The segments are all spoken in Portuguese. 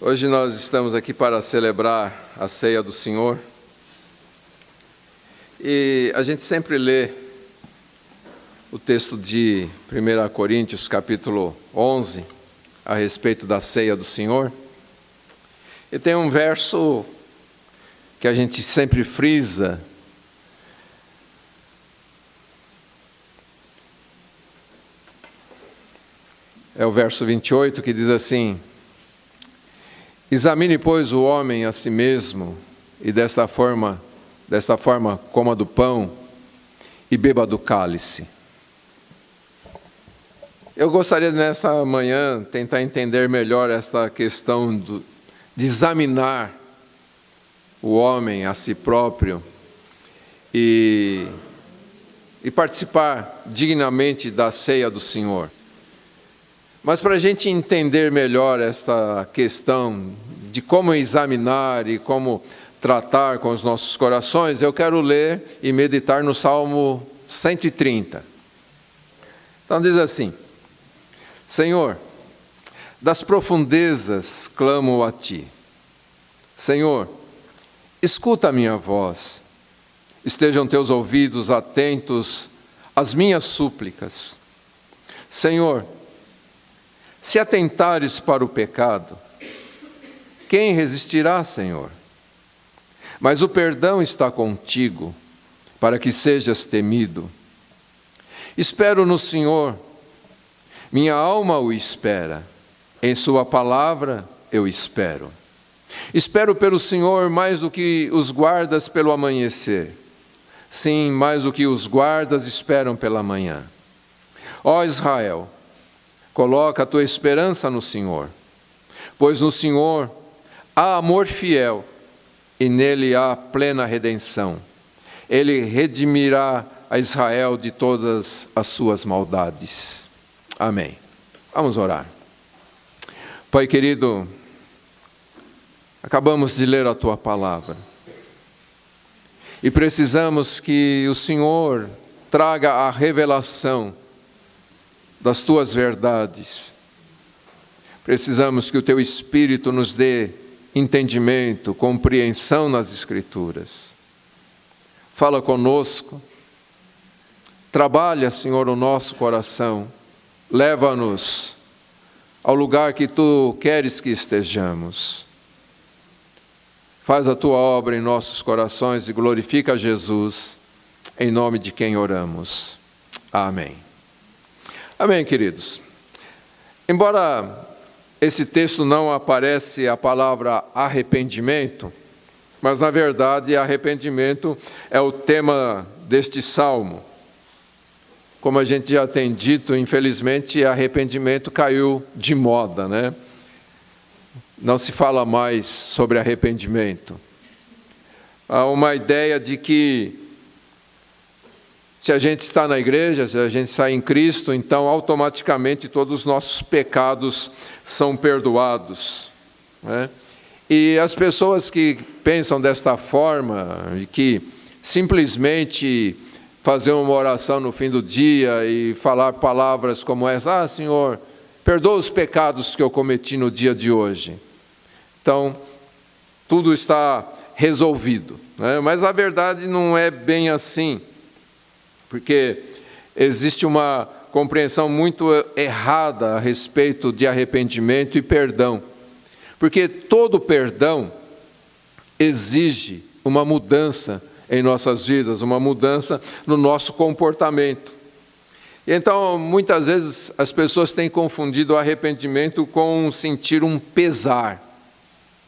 Hoje nós estamos aqui para celebrar a ceia do Senhor. E a gente sempre lê o texto de 1 Coríntios, capítulo 11, a respeito da ceia do Senhor. E tem um verso que a gente sempre frisa, é o verso 28, que diz assim: examine, pois, o homem a si mesmo, e desta forma coma do pão e beba do cálice. Eu gostaria nessa manhã tentar entender melhor esta questão de examinar o homem a si próprio e participar dignamente da ceia do Senhor. Mas para a gente entender melhor esta questão de como examinar e como tratar com os nossos corações, eu quero ler e meditar no Salmo 130. Então diz assim: Senhor, das profundezas clamo a Ti. Senhor, escuta a minha voz. Estejam Teus ouvidos atentos às minhas súplicas. Senhor, se atentares para o pecado, quem resistirá, Senhor? Mas o perdão está contigo, para que sejas temido. Espero no Senhor, minha alma o espera, em Sua palavra eu espero. Espero pelo Senhor mais do que os guardas pelo amanhecer, sim, mais do que os guardas esperam pela manhã. Ó Israel, coloca a tua esperança no Senhor, pois no Senhor há amor fiel e nele há plena redenção. Ele redimirá a Israel de todas as suas maldades. Amém. Vamos orar. Pai querido, acabamos de ler a tua palavra e precisamos que o Senhor traga a revelação das tuas verdades. Precisamos que o teu Espírito nos dê entendimento, compreensão nas Escrituras. Fala conosco, trabalha, Senhor, o nosso coração, leva-nos ao lugar que tu queres que estejamos. Faz a tua obra em nossos corações e glorifica Jesus, em nome de quem oramos. Amém. Amém, queridos. Embora esse texto não aparece a palavra arrependimento, mas na verdade arrependimento é o tema deste salmo. Como a gente já tem dito, infelizmente arrependimento caiu de moda, né? Não se fala mais sobre arrependimento. Há uma ideia de que se a gente está na igreja, se a gente está em Cristo, então automaticamente todos os nossos pecados são perdoados, né? E as pessoas que pensam desta forma, de que simplesmente fazer uma oração no fim do dia e falar palavras como essa: Senhor, perdoa os pecados que eu cometi no dia de hoje. Então, tudo está resolvido, né? Mas a verdade não é bem assim. Porque existe uma compreensão muito errada a respeito de arrependimento e perdão. Porque todo perdão exige uma mudança em nossas vidas, uma mudança no nosso comportamento. E então, muitas vezes, as pessoas têm confundido o arrependimento com sentir um pesar,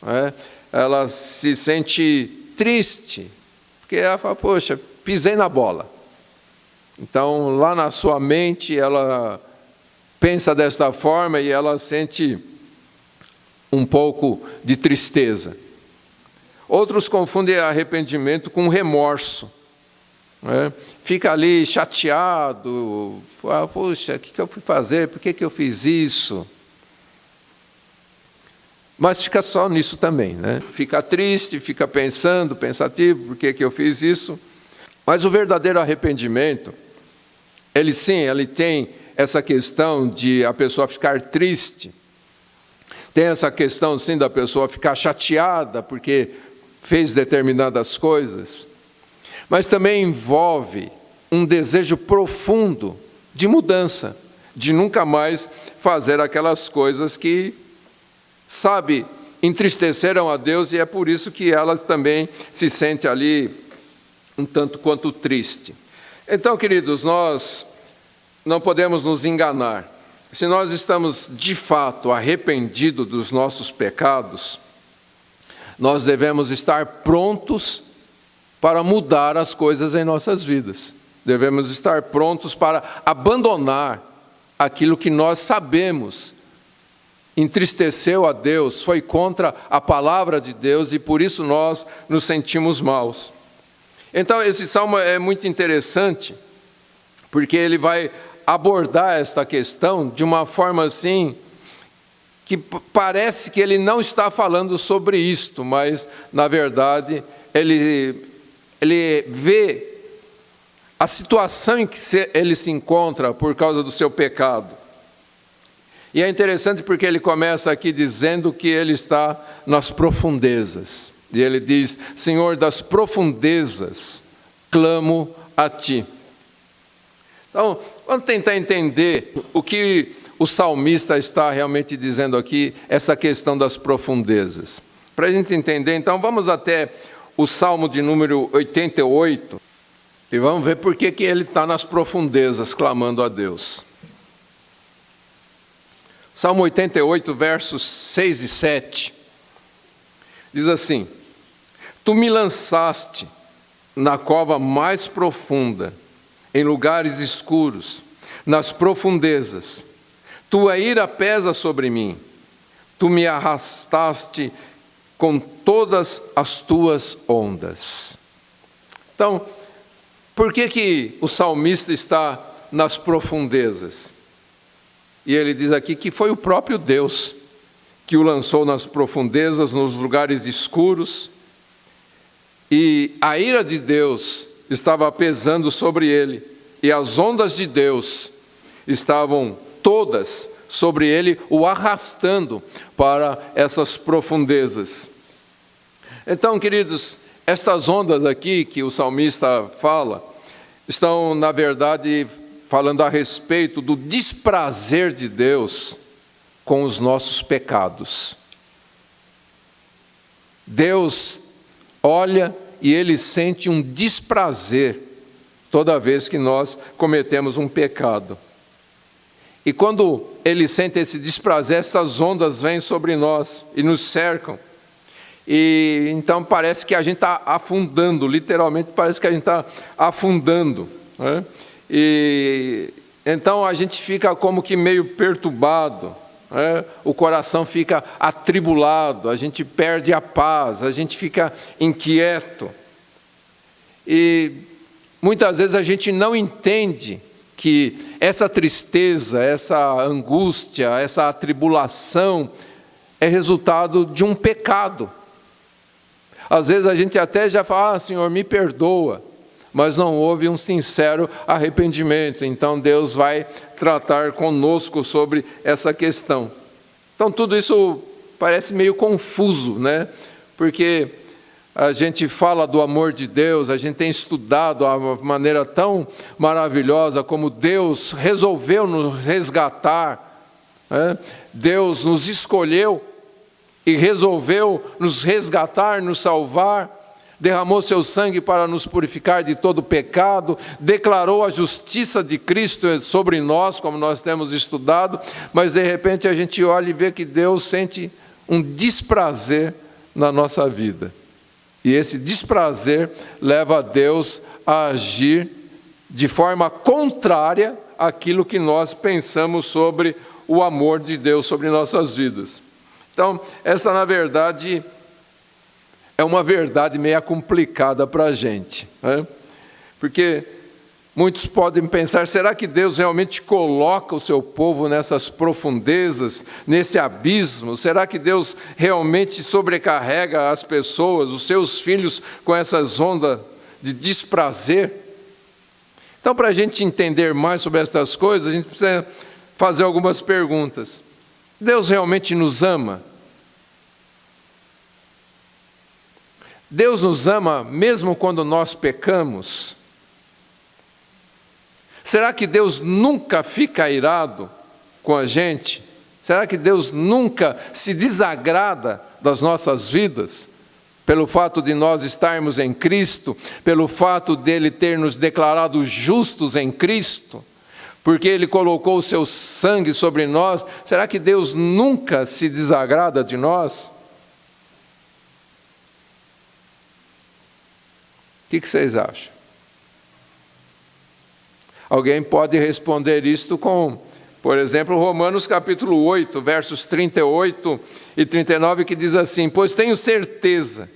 né? Ela se sente triste, porque ela fala: poxa, pisei na bola. Então, lá na sua mente, ela pensa desta forma e ela sente um pouco de tristeza. Outros confundem arrependimento com remorso, né? Fica ali chateado, fala: poxa, o que eu fui fazer? Por que eu fiz isso? Mas fica só nisso também, né? Fica triste, fica pensando, pensativo: por que eu fiz isso? Mas o verdadeiro arrependimento, ele tem essa questão de a pessoa ficar triste, Tem essa questão, sim, da pessoa ficar chateada porque fez determinadas coisas, mas também envolve um desejo profundo de mudança, de nunca mais fazer aquelas coisas que, sabe, entristeceram a Deus, e é por isso que ela também se sente ali um tanto quanto triste. Então, queridos, nós não podemos nos enganar. Se nós estamos de fato arrependidos dos nossos pecados, nós devemos estar prontos para mudar as coisas em nossas vidas. Devemos estar prontos para abandonar aquilo que nós sabemos entristeceu a Deus, foi contra a palavra de Deus, e por isso nós nos sentimos maus. Então, esse salmo é muito interessante, porque ele vai abordar esta questão de uma forma assim, que parece que ele não está falando sobre isto, mas, na verdade, ele vê a situação em que ele se encontra por causa do seu pecado. E é interessante porque ele começa aqui dizendo que ele está nas profundezas. E ele diz: Senhor, das profundezas clamo a Ti. Então, vamos tentar entender o que o salmista está realmente dizendo aqui, essa questão das profundezas. Para a gente entender, então, vamos até o Salmo de número 88 e vamos ver por que ele está nas profundezas clamando a Deus. Salmo 88, versos 6 e 7, diz assim: Tu me lançaste na cova mais profunda, em lugares escuros, nas profundezas. Tua ira pesa sobre mim, tu me arrastaste com todas as tuas ondas. Então, por que o salmista está nas profundezas? E ele diz aqui que foi o próprio Deus que o lançou nas profundezas, nos lugares escuros, e a ira de Deus estava pesando sobre ele, e as ondas de Deus estavam todas sobre ele, o arrastando para essas profundezas. Então, queridos, estas ondas aqui que o salmista fala, estão, na verdade, falando a respeito do desprazer de Deus com os nossos pecados. Deus olha e Ele sente um desprazer toda vez que nós cometemos um pecado. E quando Ele sente esse desprazer, essas ondas vêm sobre nós e nos cercam. E então parece que a gente está afundando, literalmente parece que a gente está afundando, né? E então a gente fica como que meio perturbado, né? O coração fica atribulado, a gente perde a paz, a gente fica inquieto. E muitas vezes a gente não entende que essa tristeza, essa angústia, essa atribulação é resultado de um pecado. Às vezes a gente até já fala: Senhor, me perdoa, mas não houve um sincero arrependimento. Então Deus vai tratar conosco sobre essa questão. Então tudo isso parece meio confuso, né? Porque a gente fala do amor de Deus, a gente tem estudado a maneira tão maravilhosa como Deus resolveu nos resgatar, né? Deus nos escolheu e resolveu nos resgatar, nos salvar, derramou seu sangue para nos purificar de todo pecado, declarou a justiça de Cristo sobre nós, como nós temos estudado, mas de repente a gente olha e vê que Deus sente um desprazer na nossa vida. E esse desprazer leva a Deus a agir de forma contrária àquilo que nós pensamos sobre o amor de Deus sobre nossas vidas. Então, essa, na verdade, é uma verdade meio complicada para a gente, né? Porque muitos podem pensar: será que Deus realmente coloca o seu povo nessas profundezas, nesse abismo? Será que Deus realmente sobrecarrega as pessoas, os seus filhos, com essas ondas de desprazer? Então, para a gente entender mais sobre essas coisas, a gente precisa fazer algumas perguntas. Deus realmente nos ama? Deus nos ama mesmo quando nós pecamos? Será que Deus nunca fica irado com a gente? Será que Deus nunca se desagrada das nossas vidas? Pelo fato de nós estarmos em Cristo, pelo fato dele ter nos declarado justos em Cristo, porque ele colocou o seu sangue sobre nós, será que Deus nunca se desagrada de nós? O que vocês acham? Alguém pode responder isto com, por exemplo, Romanos capítulo 8, versos 38 e 39, que diz assim: pois tenho certeza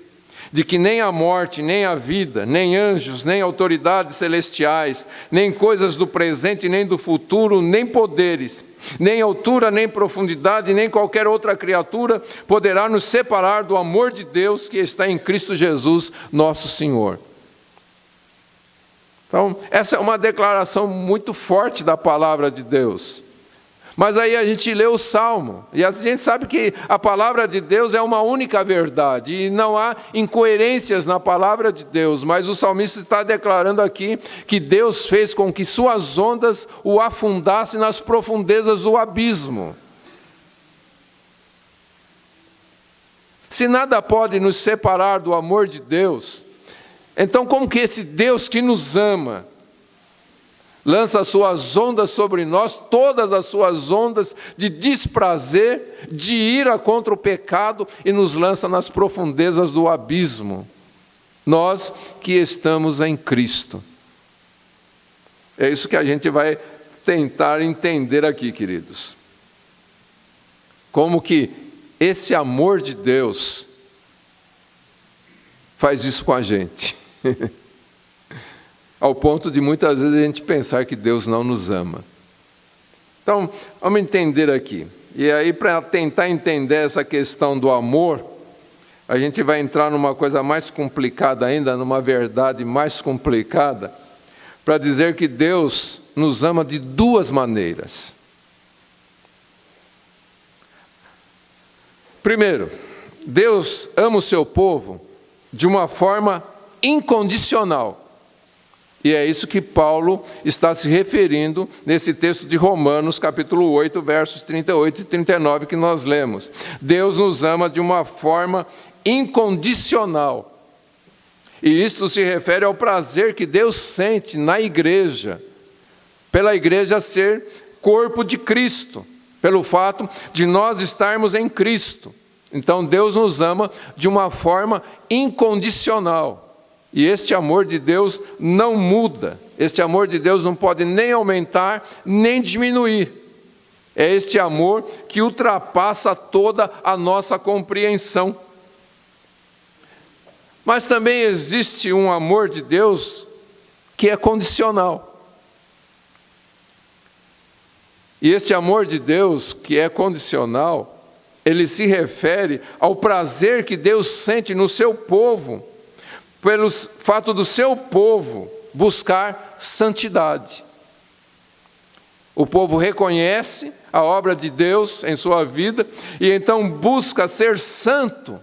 de que nem a morte, nem a vida, nem anjos, nem autoridades celestiais, nem coisas do presente, nem do futuro, nem poderes, nem altura, nem profundidade, nem qualquer outra criatura poderá nos separar do amor de Deus que está em Cristo Jesus, nosso Senhor. Então, essa é uma declaração muito forte da palavra de Deus. Mas aí a gente lê o Salmo, e a gente sabe que a palavra de Deus é uma única verdade, e não há incoerências na palavra de Deus, mas o salmista está declarando aqui que Deus fez com que suas ondas o afundassem nas profundezas do abismo. Se nada pode nos separar do amor de Deus, então como que esse Deus que nos ama lança as suas ondas sobre nós, todas as suas ondas de desprazer, de ira contra o pecado, e nos lança nas profundezas do abismo? Nós que estamos em Cristo. É isso que a gente vai tentar entender aqui, queridos. Como que esse amor de Deus faz isso com a gente. Ao ponto de muitas vezes a gente pensar que Deus não nos ama. Então, vamos entender aqui. E aí, para tentar entender essa questão do amor, a gente vai entrar numa coisa mais complicada ainda, numa verdade mais complicada, para dizer que Deus nos ama de duas maneiras. Primeiro, Deus ama o seu povo de uma forma incondicional. E é isso que Paulo está se referindo nesse texto de Romanos, capítulo 8, versos 38 e 39, que nós lemos. Deus nos ama de uma forma incondicional. E isto se refere ao prazer que Deus sente na igreja, pela igreja ser corpo de Cristo, pelo fato de nós estarmos em Cristo. Então Deus nos ama de uma forma incondicional. E este amor de Deus não muda. Este amor de Deus não pode nem aumentar, nem diminuir. É este amor que ultrapassa toda a nossa compreensão. Mas também existe um amor de Deus que é condicional. E este amor de Deus que é condicional, ele se refere ao prazer que Deus sente no seu povo, pelo fato do seu povo buscar santidade. O povo reconhece a obra de Deus em sua vida e então busca ser santo,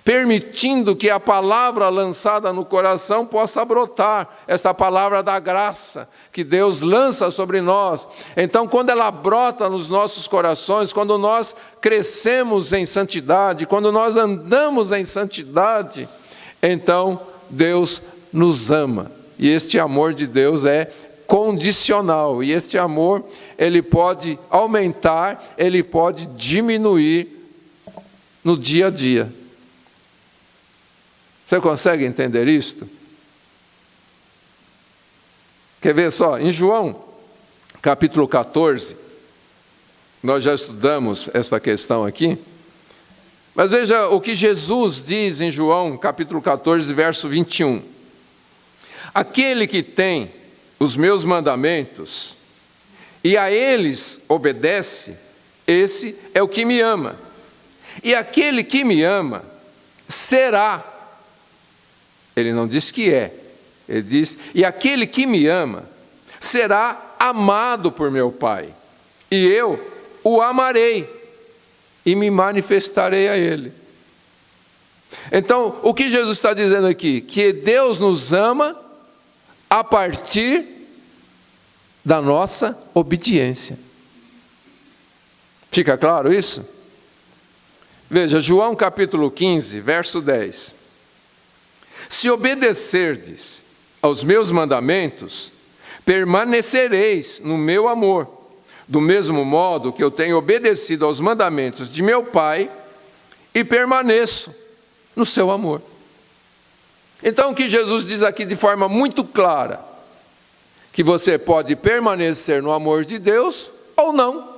permitindo que a palavra lançada no coração possa brotar, esta palavra da graça que Deus lança sobre nós. Então, quando ela brota nos nossos corações, quando nós crescemos em santidade, quando nós andamos em santidade, então Deus nos ama. E este amor de Deus é condicional. E este amor, ele pode aumentar, ele pode diminuir no dia a dia. Você consegue entender isto? Quer ver só? Em João, capítulo 14, nós já estudamos esta questão aqui. Mas veja o que Jesus diz em João, capítulo 14, verso 21. Aquele que tem os meus mandamentos e a eles obedece, esse é o que me ama. E aquele que me ama será, ele não diz que é, ele diz, e aquele que me ama será amado por meu Pai, e eu o amarei e me manifestarei a ele. Então, o que Jesus está dizendo aqui? Que Deus nos ama a partir da nossa obediência. Fica claro isso? Veja, João capítulo 15, verso 10. Se obedecerdes aos meus mandamentos, permanecereis no meu amor, do mesmo modo que eu tenho obedecido aos mandamentos de meu Pai e permaneço no seu amor. Então o que Jesus diz aqui de forma muito clara, que você pode permanecer no amor de Deus ou não.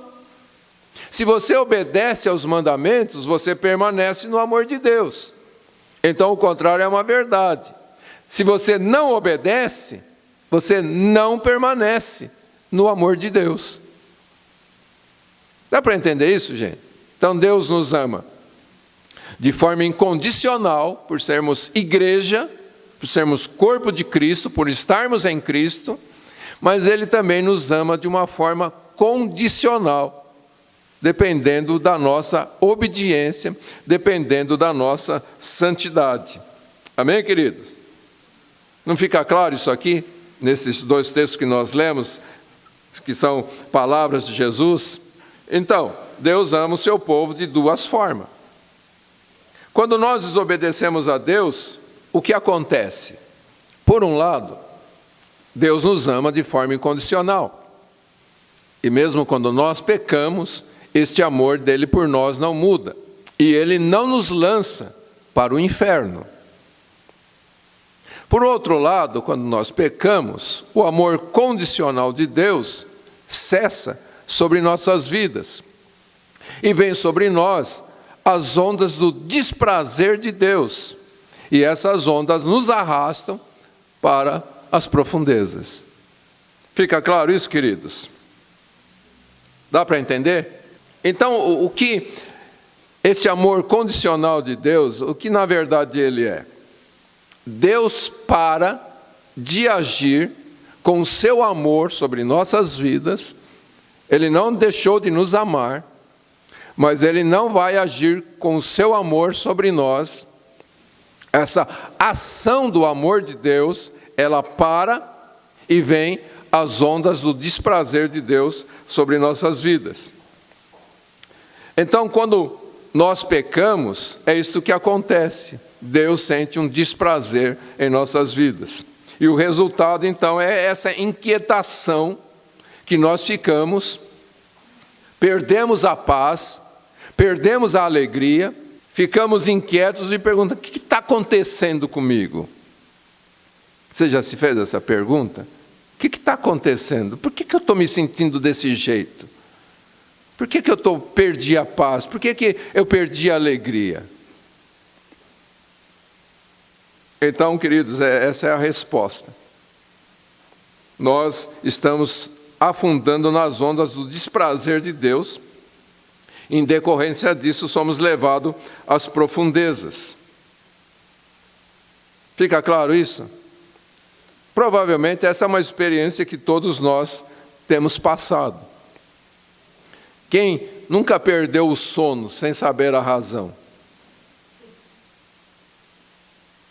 Se você obedece aos mandamentos, você permanece no amor de Deus. Então o contrário é uma verdade. Se você não obedece, você não permanece no amor de Deus. Dá para entender isso, gente? Então Deus nos ama de forma incondicional, por sermos igreja, por sermos corpo de Cristo, por estarmos em Cristo, mas Ele também nos ama de uma forma condicional, dependendo da nossa obediência, dependendo da nossa santidade. Amém, queridos? Não fica claro isso aqui, nesses dois textos que nós lemos, que são palavras de Jesus? Então, Deus ama o seu povo de duas formas. Quando nós desobedecemos a Deus, o que acontece? Por um lado, Deus nos ama de forma incondicional. E mesmo quando nós pecamos, este amor dele por nós não muda. E ele não nos lança para o inferno. Por outro lado, quando nós pecamos, o amor condicional de Deus cessa sobre nossas vidas. E vem sobre nós as ondas do desprazer de Deus. E essas ondas nos arrastam para as profundezas. Fica claro isso, queridos? Dá para entender? Então, o que este amor condicional de Deus, o que na verdade ele é? Deus para de agir com o seu amor sobre nossas vidas. Ele não deixou de nos amar, mas Ele não vai agir com o seu amor sobre nós. Essa ação do amor de Deus, ela para e vem as ondas do desprazer de Deus sobre nossas vidas. Então, quando nós pecamos, é isto que acontece. Deus sente um desprazer em nossas vidas. E o resultado, então, é essa inquietação que nós ficamos, perdemos a paz, perdemos a alegria, ficamos inquietos e perguntamos: o que está acontecendo comigo? Você já se fez essa pergunta? O que está acontecendo? Por que eu estou me sentindo desse jeito? Por que eu perdi a paz? Por que eu perdi a alegria? Então, queridos, essa é a resposta. Nós estamos afundando nas ondas do desprazer de Deus. Em decorrência disso, somos levados às profundezas. Fica claro isso? Provavelmente essa é uma experiência que todos nós temos passado. Quem nunca perdeu o sono sem saber a razão?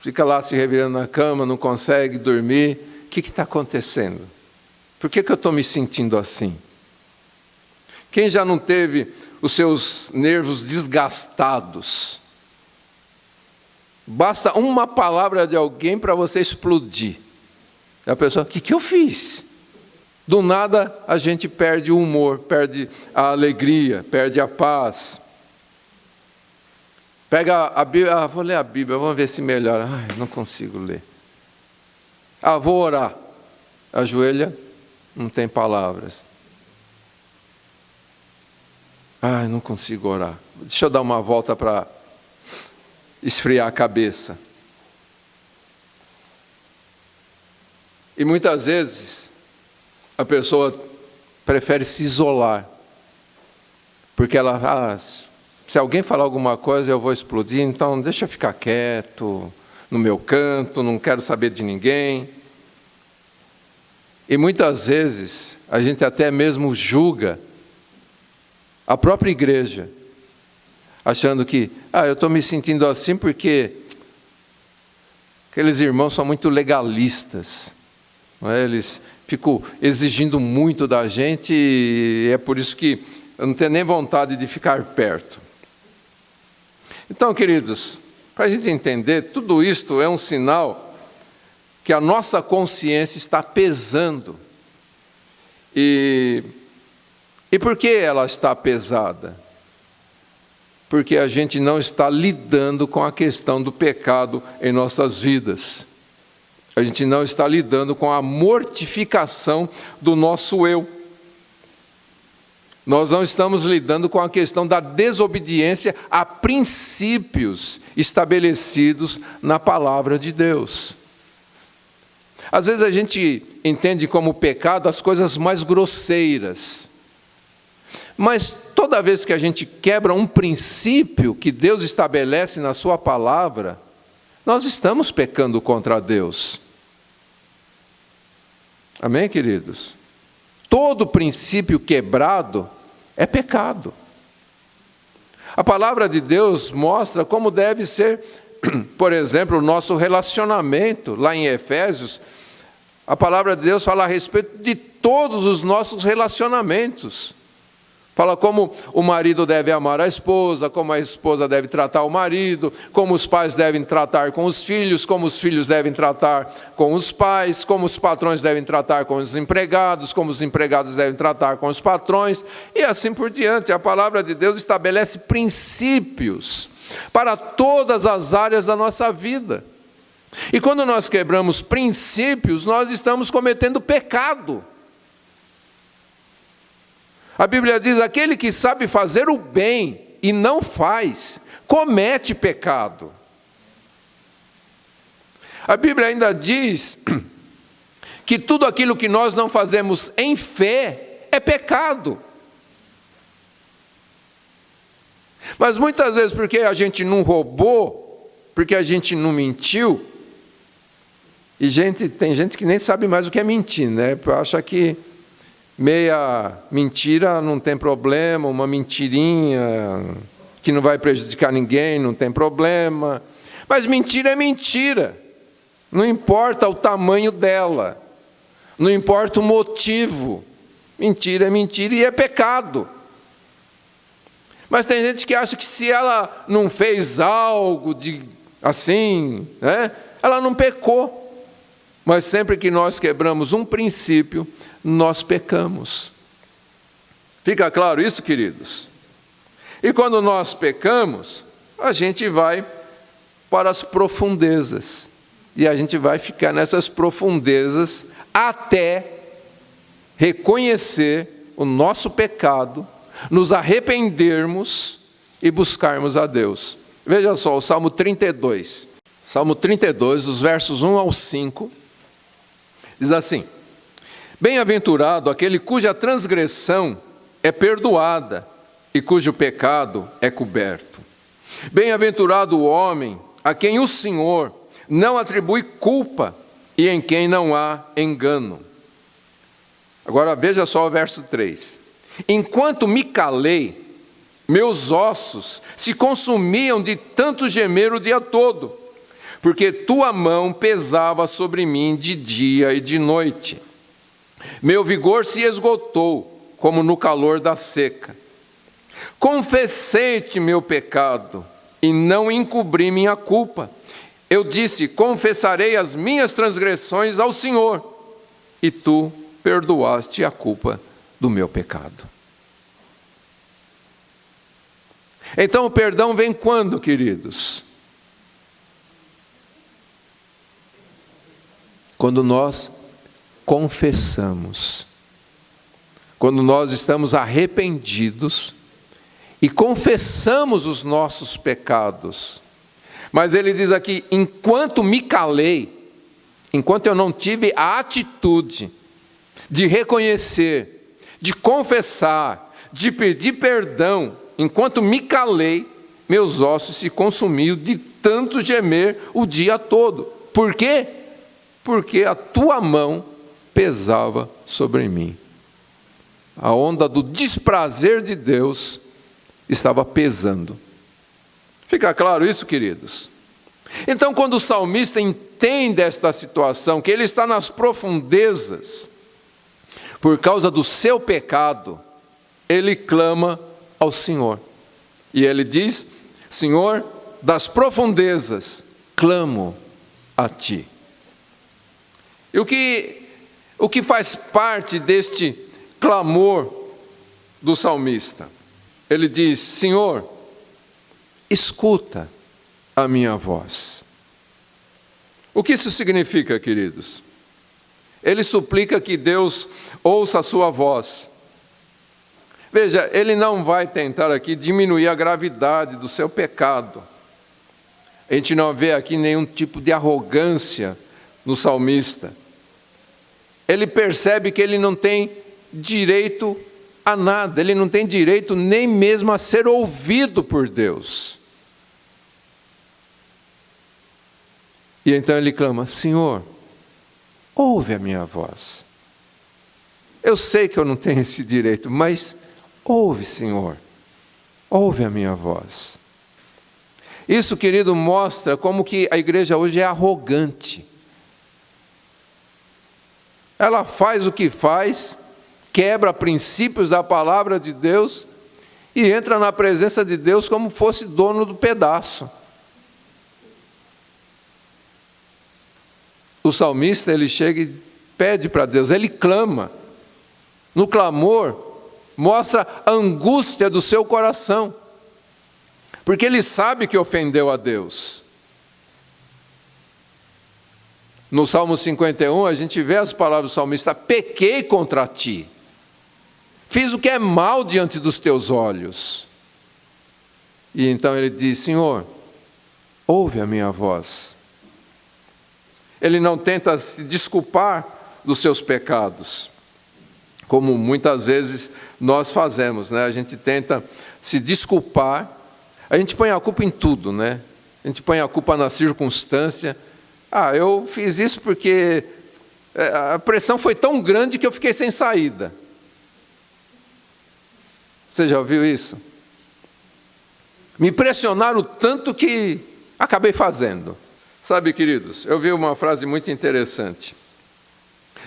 Fica lá se revirando na cama, não consegue dormir. O que está acontecendo? Por que eu estou me sentindo assim? Quem já não teve os seus nervos desgastados? Basta uma palavra de alguém para você explodir. E a pessoa: o que eu fiz? Do nada a gente perde o humor, perde a alegria, perde a paz. Pega a Bíblia, vou ler a Bíblia, vamos ver se melhora. Não consigo ler. Vou orar. Ajoelha, não tem palavras. Não consigo orar. Deixa eu dar uma volta para esfriar a cabeça. E muitas vezes a pessoa prefere se isolar, porque ela, se alguém falar alguma coisa eu vou explodir, então deixa eu ficar quieto, no meu canto, não quero saber de ninguém. E muitas vezes a gente até mesmo julga a própria igreja, achando que, eu estou me sentindo assim porque aqueles irmãos são muito legalistas, não é? Eles ficam exigindo muito da gente e é por isso que eu não tenho nem vontade de ficar perto. Então, queridos, para a gente entender, tudo isto é um sinal que a nossa consciência está pesando. E por que ela está pesada? Porque a gente não está lidando com a questão do pecado em nossas vidas. A gente não está lidando com a mortificação do nosso eu. Nós não estamos lidando com a questão da desobediência a princípios estabelecidos na palavra de Deus. Às vezes a gente entende como pecado as coisas mais grosseiras. Mas toda vez que a gente quebra um princípio que Deus estabelece na sua palavra, nós estamos pecando contra Deus. Amém, queridos? Todo princípio quebrado é pecado. A palavra de Deus mostra como deve ser, por exemplo, o nosso relacionamento. Lá em Efésios, a palavra de Deus fala a respeito de todos os nossos relacionamentos. Fala como o marido deve amar a esposa, como a esposa deve tratar o marido, como os pais devem tratar com os filhos, como os filhos devem tratar com os pais, como os patrões devem tratar com os empregados, como os empregados devem tratar com os patrões, e assim por diante. A palavra de Deus estabelece princípios para todas as áreas da nossa vida. E quando nós quebramos princípios, nós estamos cometendo pecado. A Bíblia diz, aquele que sabe fazer o bem e não faz, comete pecado. A Bíblia ainda diz que tudo aquilo que nós não fazemos em fé é pecado. Mas muitas vezes porque a gente não roubou, porque a gente não mentiu, e tem gente que nem sabe mais o que é mentir, né? Acha que meia mentira não tem problema, uma mentirinha que não vai prejudicar ninguém, não tem problema. Mas mentira é mentira. Não importa o tamanho dela. Não importa o motivo. Mentira é mentira e é pecado. Mas tem gente que acha que se ela não fez algo assim, né, ela não pecou. Mas sempre que nós quebramos um princípio, nós pecamos. Fica claro isso, queridos? E quando nós pecamos, a gente vai para as profundezas. E a gente vai ficar nessas profundezas até reconhecer o nosso pecado, nos arrependermos e buscarmos a Deus. Veja só, o Salmo 32. Salmo 32, os versos 1 ao 5, diz assim: bem-aventurado aquele cuja transgressão é perdoada e cujo pecado é coberto. Bem-aventurado o homem a quem o Senhor não atribui culpa e em quem não há engano. Agora veja só o verso 3. Enquanto me calei, meus ossos se consumiam de tanto gemer o dia todo, porque tua mão pesava sobre mim de dia e de noite. Meu vigor se esgotou, como no calor da seca. Confessei-te meu pecado, e não encobri minha culpa. Eu disse, confessarei as minhas transgressões ao Senhor, e tu perdoaste a culpa do meu pecado. Então o perdão vem quando, queridos? Quando nós confessamos. Quando nós estamos arrependidos e confessamos os nossos pecados. Mas ele diz aqui, enquanto me calei, enquanto eu não tive a atitude de reconhecer, de confessar, de pedir perdão, enquanto me calei, meus ossos se consumiam de tanto gemer o dia todo. Por quê? Porque a tua mão pesava sobre mim. A onda do desprazer de Deus estava pesando Fica claro isso, queridos? Então, quando o salmista entende esta situação, que ele está nas profundezas, por causa do seu pecado, ele clama ao Senhor. E ele diz: Senhor, das profundezas, clamo a Ti. E o que faz parte deste clamor do salmista? Ele diz: Senhor, escuta a minha voz. O que isso significa, queridos? Ele suplica que Deus ouça a sua voz. Veja, ele não vai tentar aqui diminuir a gravidade do seu pecado. A gente não vê aqui nenhum tipo de arrogância no salmista. Ele percebe que ele não tem direito a nada, ele não tem direito nem mesmo a ser ouvido por Deus. E então ele clama: Senhor, ouve a minha voz. Eu sei que eu não tenho esse direito, mas ouve, Senhor, ouve a minha voz. Isso, querido, mostra como que a igreja hoje é arrogante. Ela faz o que faz, quebra princípios da palavra de Deus e entra na presença de Deus como fosse dono do pedaço. O salmista, ele chega e pede para Deus, ele clama. No clamor, mostra a angústia do seu coração, porque ele sabe que ofendeu a Deus. No Salmo 51, a gente vê as palavras do salmista: pequei contra ti, fiz o que é mal diante dos teus olhos. E então ele diz: Senhor, ouve a minha voz. Ele não tenta se desculpar dos seus pecados, como muitas vezes nós fazemos, né? A gente tenta se desculpar, a gente põe a culpa em tudo, né? A gente põe a culpa na circunstância. Eu fiz isso porque a pressão foi tão grande que eu fiquei sem saída. Você já ouviu isso? Me pressionaram tanto que acabei fazendo. Sabe, queridos, eu vi uma frase muito interessante.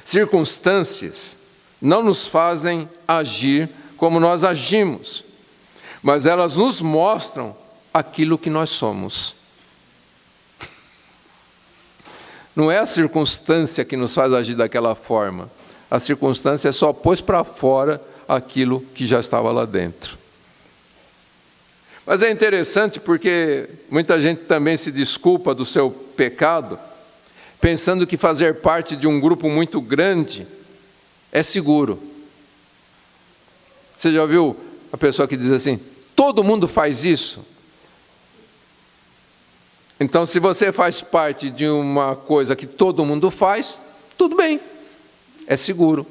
Circunstâncias não nos fazem agir como nós agimos, mas elas nos mostram aquilo que nós somos. Não é a circunstância que nos faz agir daquela forma. A circunstância só pôs para fora aquilo que já estava lá dentro. Mas é interessante porque muita gente também se desculpa do seu pecado, pensando que fazer parte de um grupo muito grande é seguro. Você já ouviu a pessoa que diz assim: todo mundo faz isso? Então, se você faz parte de uma coisa que todo mundo faz, tudo bem, é seguro.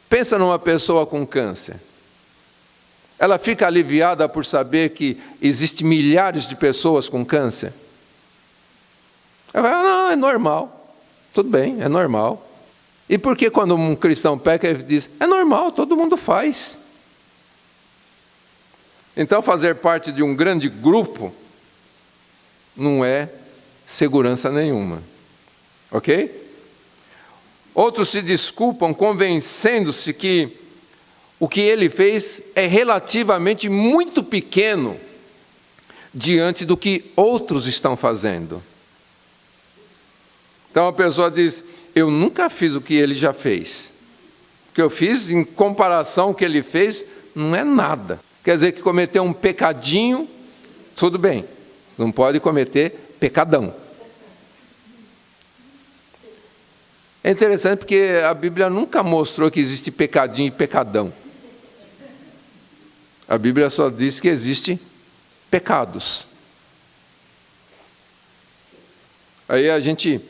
Pensa numa pessoa com câncer. Ela fica aliviada por saber que existem milhares de pessoas com câncer? Ela vai: não, é normal, tudo bem, é normal. E por que quando um cristão peca, ele diz: é normal, todo mundo faz? Então, fazer parte de um grande grupo não é segurança nenhuma, ok? Outros se desculpam convencendo-se que o que ele fez é relativamente muito pequeno diante do que outros estão fazendo. Então a pessoa diz: eu nunca fiz o que ele já fez. O que eu fiz em comparação ao que ele fez não é nada. Quer dizer que cometeu um pecadinho, tudo bem, não pode cometer pecadão. É interessante porque a Bíblia nunca mostrou que existe pecadinho e pecadão. A Bíblia só diz que existem pecados. Aí a gente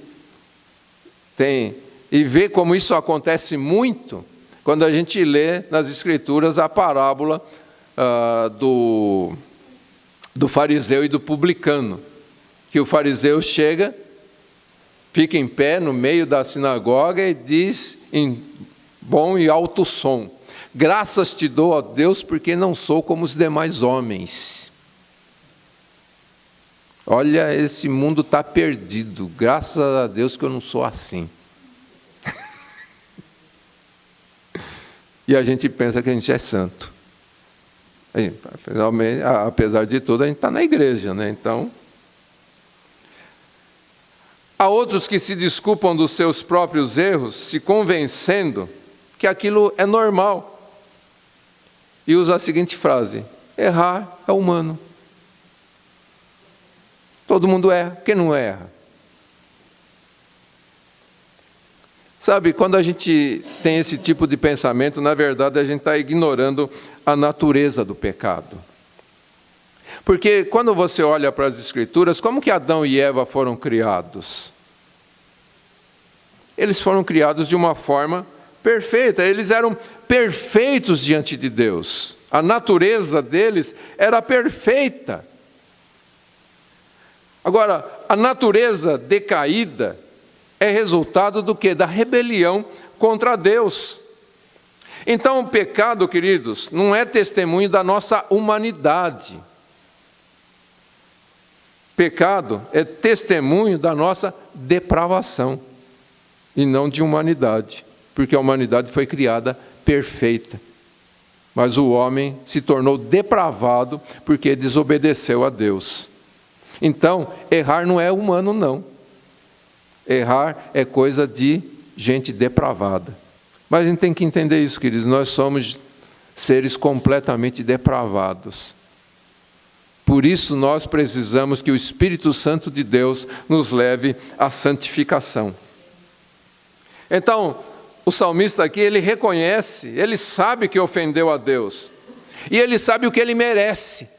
tem e vê como isso acontece muito quando a gente lê nas Escrituras a parábola do fariseu e do publicano. Que o fariseu chega, fica em pé no meio da sinagoga e diz em bom e alto som: Graças te dou, ó Deus, porque não sou como os demais homens. Olha, esse mundo está perdido. Graças a Deus que eu não sou assim. E a gente pensa que a gente é santo. Apesar de tudo, a gente está na igreja, né? Então, há outros que se desculpam dos seus próprios erros, se convencendo que aquilo é normal. E usa a seguinte frase: errar é humano. Todo mundo erra, quem não erra? Sabe, quando a gente tem esse tipo de pensamento, na verdade a gente está ignorando a natureza do pecado. Porque quando você olha para as Escrituras, como que Adão e Eva foram criados? Eles foram criados de uma forma perfeita, eles eram perfeitos diante de Deus. A natureza deles era perfeita. Agora, a natureza decaída é resultado do quê? Da rebelião contra Deus. Então, o pecado, queridos, não é testemunho da nossa humanidade. Pecado é testemunho da nossa depravação, e não de humanidade, porque a humanidade foi criada perfeita. Mas o homem se tornou depravado porque desobedeceu a Deus. Então, errar não é humano, não. Errar é coisa de gente depravada. Mas a gente tem que entender isso, queridos. Nós somos seres completamente depravados. Por isso, nós precisamos que o Espírito Santo de Deus nos leve à santificação. Então, o salmista aqui, ele reconhece, ele sabe que ofendeu a Deus. E ele sabe o que ele merece.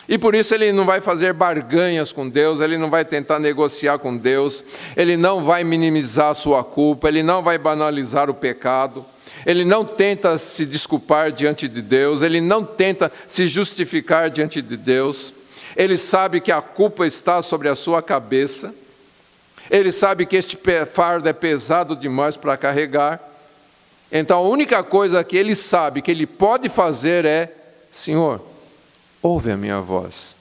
E por isso ele não vai fazer barganhas com Deus, ele não vai tentar negociar com Deus, ele não vai minimizar a sua culpa, ele não vai banalizar o pecado, ele não tenta se desculpar diante de Deus, ele não tenta se justificar diante de Deus. Ele sabe que a culpa está sobre a sua cabeça, ele sabe que este fardo é pesado demais para carregar. Então a única coisa que ele sabe que ele pode fazer é: Senhor, ouve a minha voz.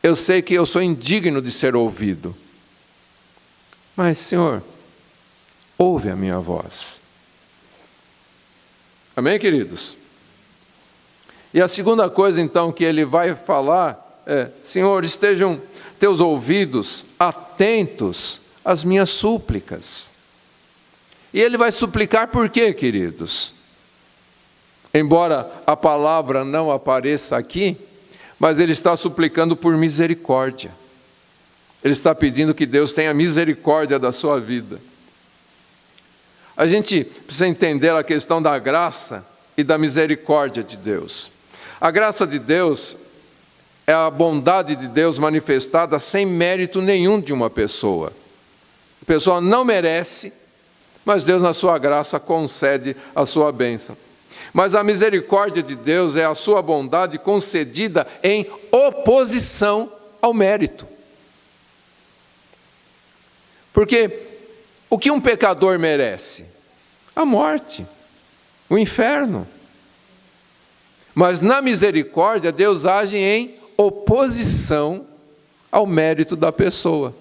Eu sei que eu sou indigno de ser ouvido, mas, Senhor, ouve a minha voz. Amém, queridos? E a segunda coisa, então, que ele vai falar é: Senhor, estejam teus ouvidos atentos às minhas súplicas. E ele vai suplicar por quê, queridos? Embora a palavra não apareça aqui, mas ele está suplicando por misericórdia. Ele está pedindo que Deus tenha misericórdia da sua vida. A gente precisa entender a questão da graça e da misericórdia de Deus. A graça de Deus é a bondade de Deus manifestada sem mérito nenhum de uma pessoa. A pessoa não merece, mas Deus, na sua graça, concede a sua bênção. Mas a misericórdia de Deus é a sua bondade concedida em oposição ao mérito. Porque o que um pecador merece? A morte, o inferno. Mas na misericórdia, Deus age em oposição ao mérito da pessoa.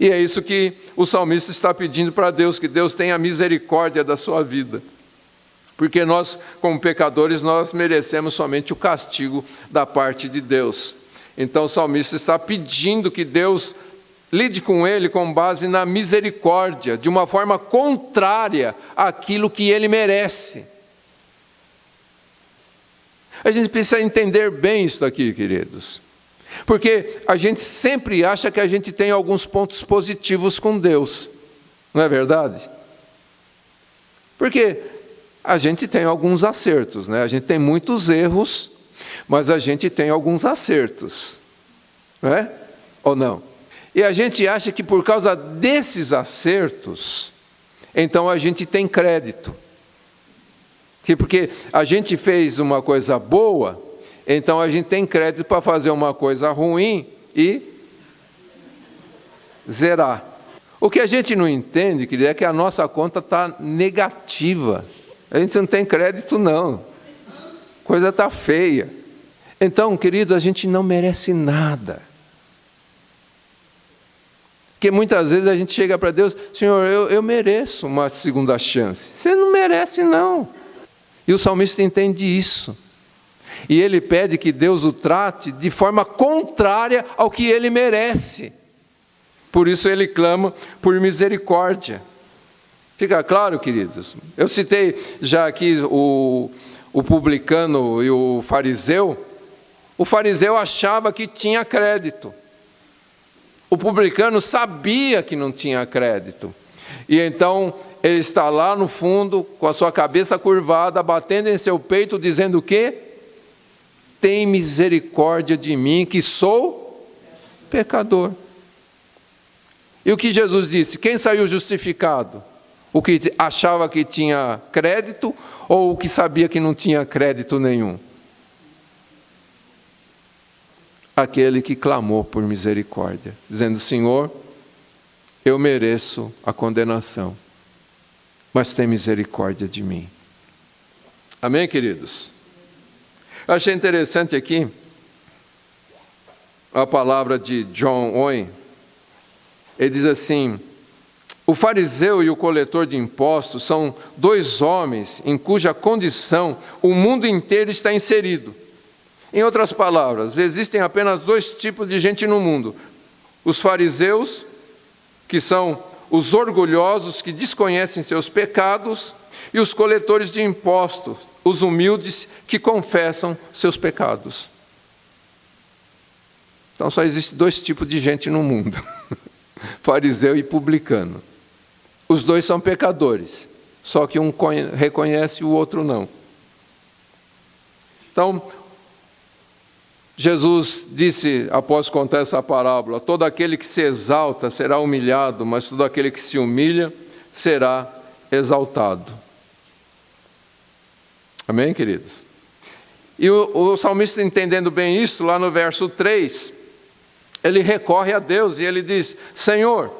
E é isso que o salmista está pedindo para Deus, que Deus tenha misericórdia da sua vida. Porque nós, como pecadores, nós merecemos somente o castigo da parte de Deus. Então o salmista está pedindo que Deus lide com ele com base na misericórdia, de uma forma contrária àquilo que ele merece. A gente precisa entender bem isso aqui, queridos. Porque a gente sempre acha que a gente tem alguns pontos positivos com Deus. Não é verdade? Porque a gente tem alguns acertos, né? A gente tem muitos erros, mas a gente tem alguns acertos. Não é? Ou não? E a gente acha que por causa desses acertos, então a gente tem crédito. Porque a gente fez uma coisa boa, então a gente tem crédito para fazer uma coisa ruim e zerar. O que a gente não entende, querido, é que a nossa conta está negativa. A gente não tem crédito, não. A coisa está feia. Então, querido, a gente não merece nada. Porque muitas vezes a gente chega para Deus, Senhor, eu mereço uma segunda chance. Você não merece, não. E o salmista entende isso. E ele pede que Deus o trate de forma contrária ao que ele merece. Por isso ele clama por misericórdia. Fica claro, queridos? Eu citei já aqui o publicano e o fariseu. O fariseu achava que tinha crédito. O publicano sabia que não tinha crédito. E então ele está lá no fundo, com a sua cabeça curvada, batendo em seu peito, dizendo o quê? Tem misericórdia de mim, que sou pecador. E o que Jesus disse? Quem saiu justificado? O que achava que tinha crédito ou o que sabia que não tinha crédito nenhum? Aquele que clamou por misericórdia, dizendo, Senhor, eu mereço a condenação, mas tem misericórdia de mim. Amém, queridos? Eu achei interessante aqui a palavra de John Owen. Ele diz assim, o fariseu e o coletor de impostos são dois homens em cuja condição o mundo inteiro está inserido. Em outras palavras, existem apenas dois tipos de gente no mundo. Os fariseus, que são os orgulhosos que desconhecem seus pecados, e os coletores de impostos, os humildes que confessam seus pecados. Então só existem dois tipos de gente no mundo. Fariseu e publicano. Os dois são pecadores, só que um reconhece e o outro não. Então, Jesus disse, após contar essa parábola, todo aquele que se exalta será humilhado, mas todo aquele que se humilha será exaltado. Amém, queridos? E o salmista, entendendo bem isso, lá no verso 3, ele recorre a Deus e ele diz, Senhor,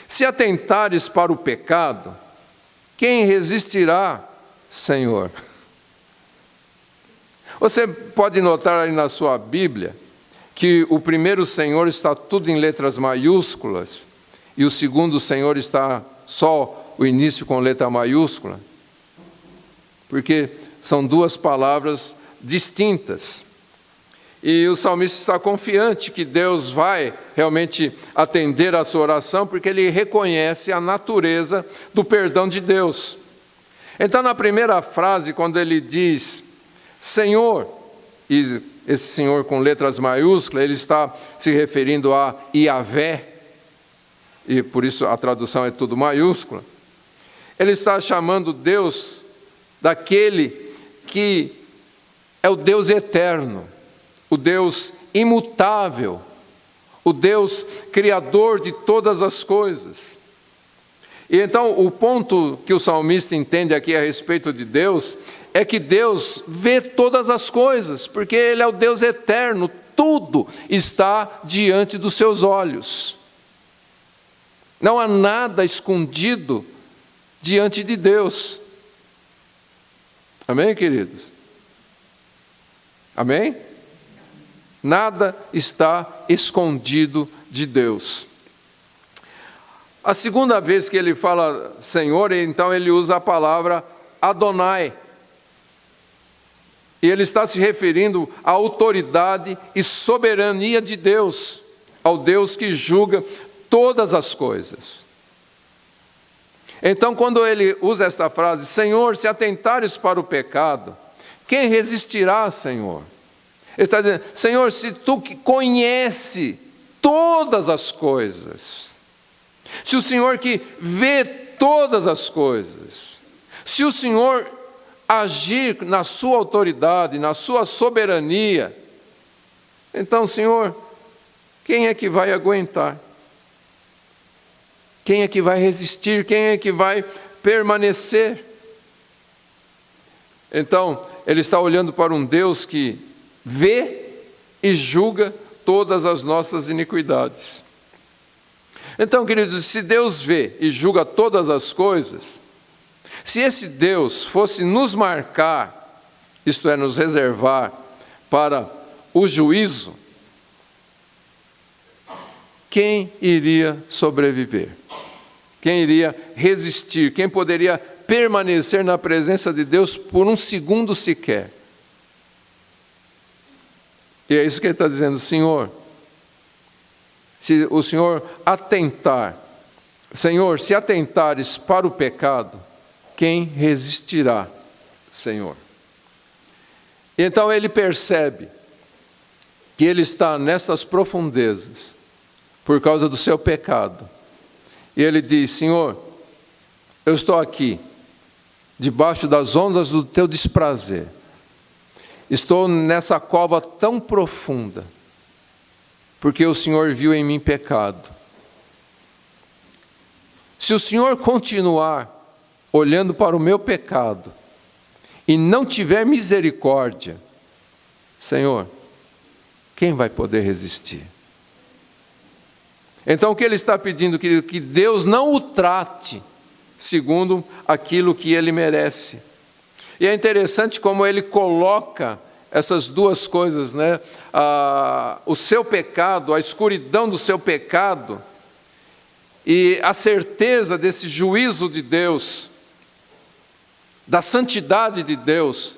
se atentares para o pecado, quem resistirá, Senhor? Você pode notar aí na sua Bíblia que o primeiro Senhor está tudo em letras maiúsculas e o segundo Senhor está só o início com letra maiúscula? Porque são duas palavras distintas. E o salmista está confiante que Deus vai realmente atender a sua oração, porque ele reconhece a natureza do perdão de Deus. Então, na primeira frase, quando ele diz Senhor, e esse Senhor com letras maiúsculas, ele está se referindo a Iavé, e por isso a tradução é tudo maiúscula. Ele está chamando Deus daquele que é o Deus eterno, o Deus imutável, o Deus criador de todas as coisas. E então o ponto que o salmista entende aqui a respeito de Deus é que Deus vê todas as coisas, porque Ele é o Deus eterno, tudo está diante dos seus olhos. Não há nada escondido diante de Deus. Amém, queridos? Amém? Nada está escondido de Deus. A segunda vez que ele fala Senhor, então ele usa a palavra Adonai. E ele está se referindo à autoridade e soberania de Deus, ao Deus que julga todas as coisas. Então, quando ele usa esta frase, Senhor, se atentares para o pecado, quem resistirá, Senhor? Ele está dizendo, Senhor, se tu que conhece todas as coisas, se o Senhor que vê todas as coisas, se o Senhor agir na sua autoridade, na sua soberania, então, Senhor, quem é que vai aguentar? Quem é que vai resistir? Quem é que vai permanecer? Então, ele está olhando para um Deus que vê e julga todas as nossas iniquidades. Então, queridos, se Deus vê e julga todas as coisas, se esse Deus fosse nos marcar, isto é, nos reservar para o juízo, quem iria sobreviver? Quem iria resistir? Quem poderia permanecer na presença de Deus por um segundo sequer? E é isso que ele está dizendo: Senhor, se o Senhor atentar, Senhor, se atentares para o pecado, quem resistirá, Senhor? E então ele percebe que ele está nessas profundezas por causa do seu pecado. E ele diz: Senhor, eu estou aqui, debaixo das ondas do teu desprazer. Estou nessa cova tão profunda, porque o Senhor viu em mim pecado. Se o Senhor continuar olhando para o meu pecado e não tiver misericórdia, Senhor, quem vai poder resistir? Então o que ele está pedindo, querido, que Deus não o trate segundo aquilo que ele merece. E é interessante como ele coloca essas duas coisas, né? O seu pecado, a escuridão do seu pecado e a certeza desse juízo de Deus, da santidade de Deus.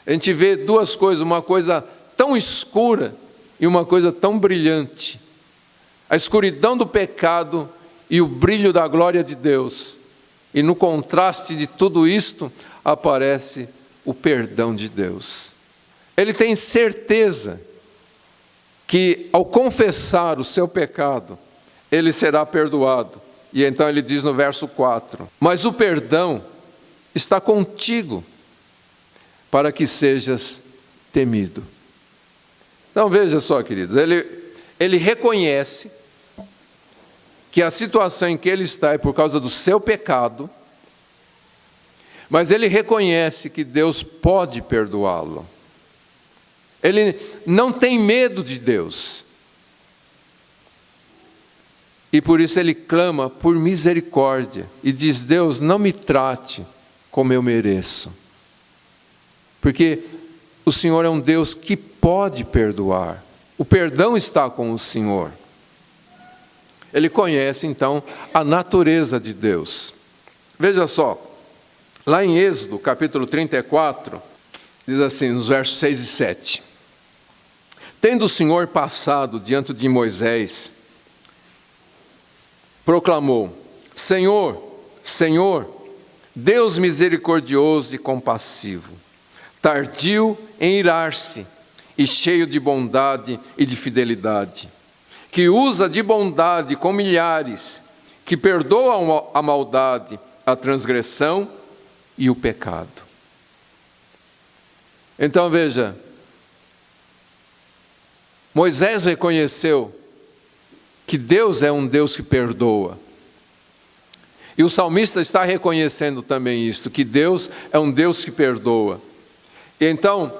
A gente vê duas coisas, uma coisa tão escura e uma coisa tão brilhante. A escuridão do pecado e o brilho da glória de Deus. E no contraste de tudo isto, aparece o perdão de Deus. Ele tem certeza que ao confessar o seu pecado, ele será perdoado. E então ele diz no verso 4: mas o perdão está contigo, para que sejas temido. Então veja só, queridos, ele reconhece que a situação em que ele está é por causa do seu pecado, mas ele reconhece que Deus pode perdoá-lo. Ele não tem medo de Deus. E por isso ele clama por misericórdia e diz: Deus, não me trate como eu mereço. Porque o Senhor é um Deus que pode perdoar. O perdão está com o Senhor. Ele conhece, então, a natureza de Deus. Veja só, lá em Êxodo, capítulo 34, diz assim, nos versos 6 e 7. Tendo o Senhor passado diante de Moisés, proclamou: Senhor, Senhor, Deus misericordioso e compassivo, tardio em irar-se e cheio de bondade e de fidelidade, que usa de bondade com milhares, que perdoa a maldade, a transgressão e o pecado. Então veja, Moisés reconheceu que Deus é um Deus que perdoa. E o salmista está reconhecendo também isto, que Deus é um Deus que perdoa. E então,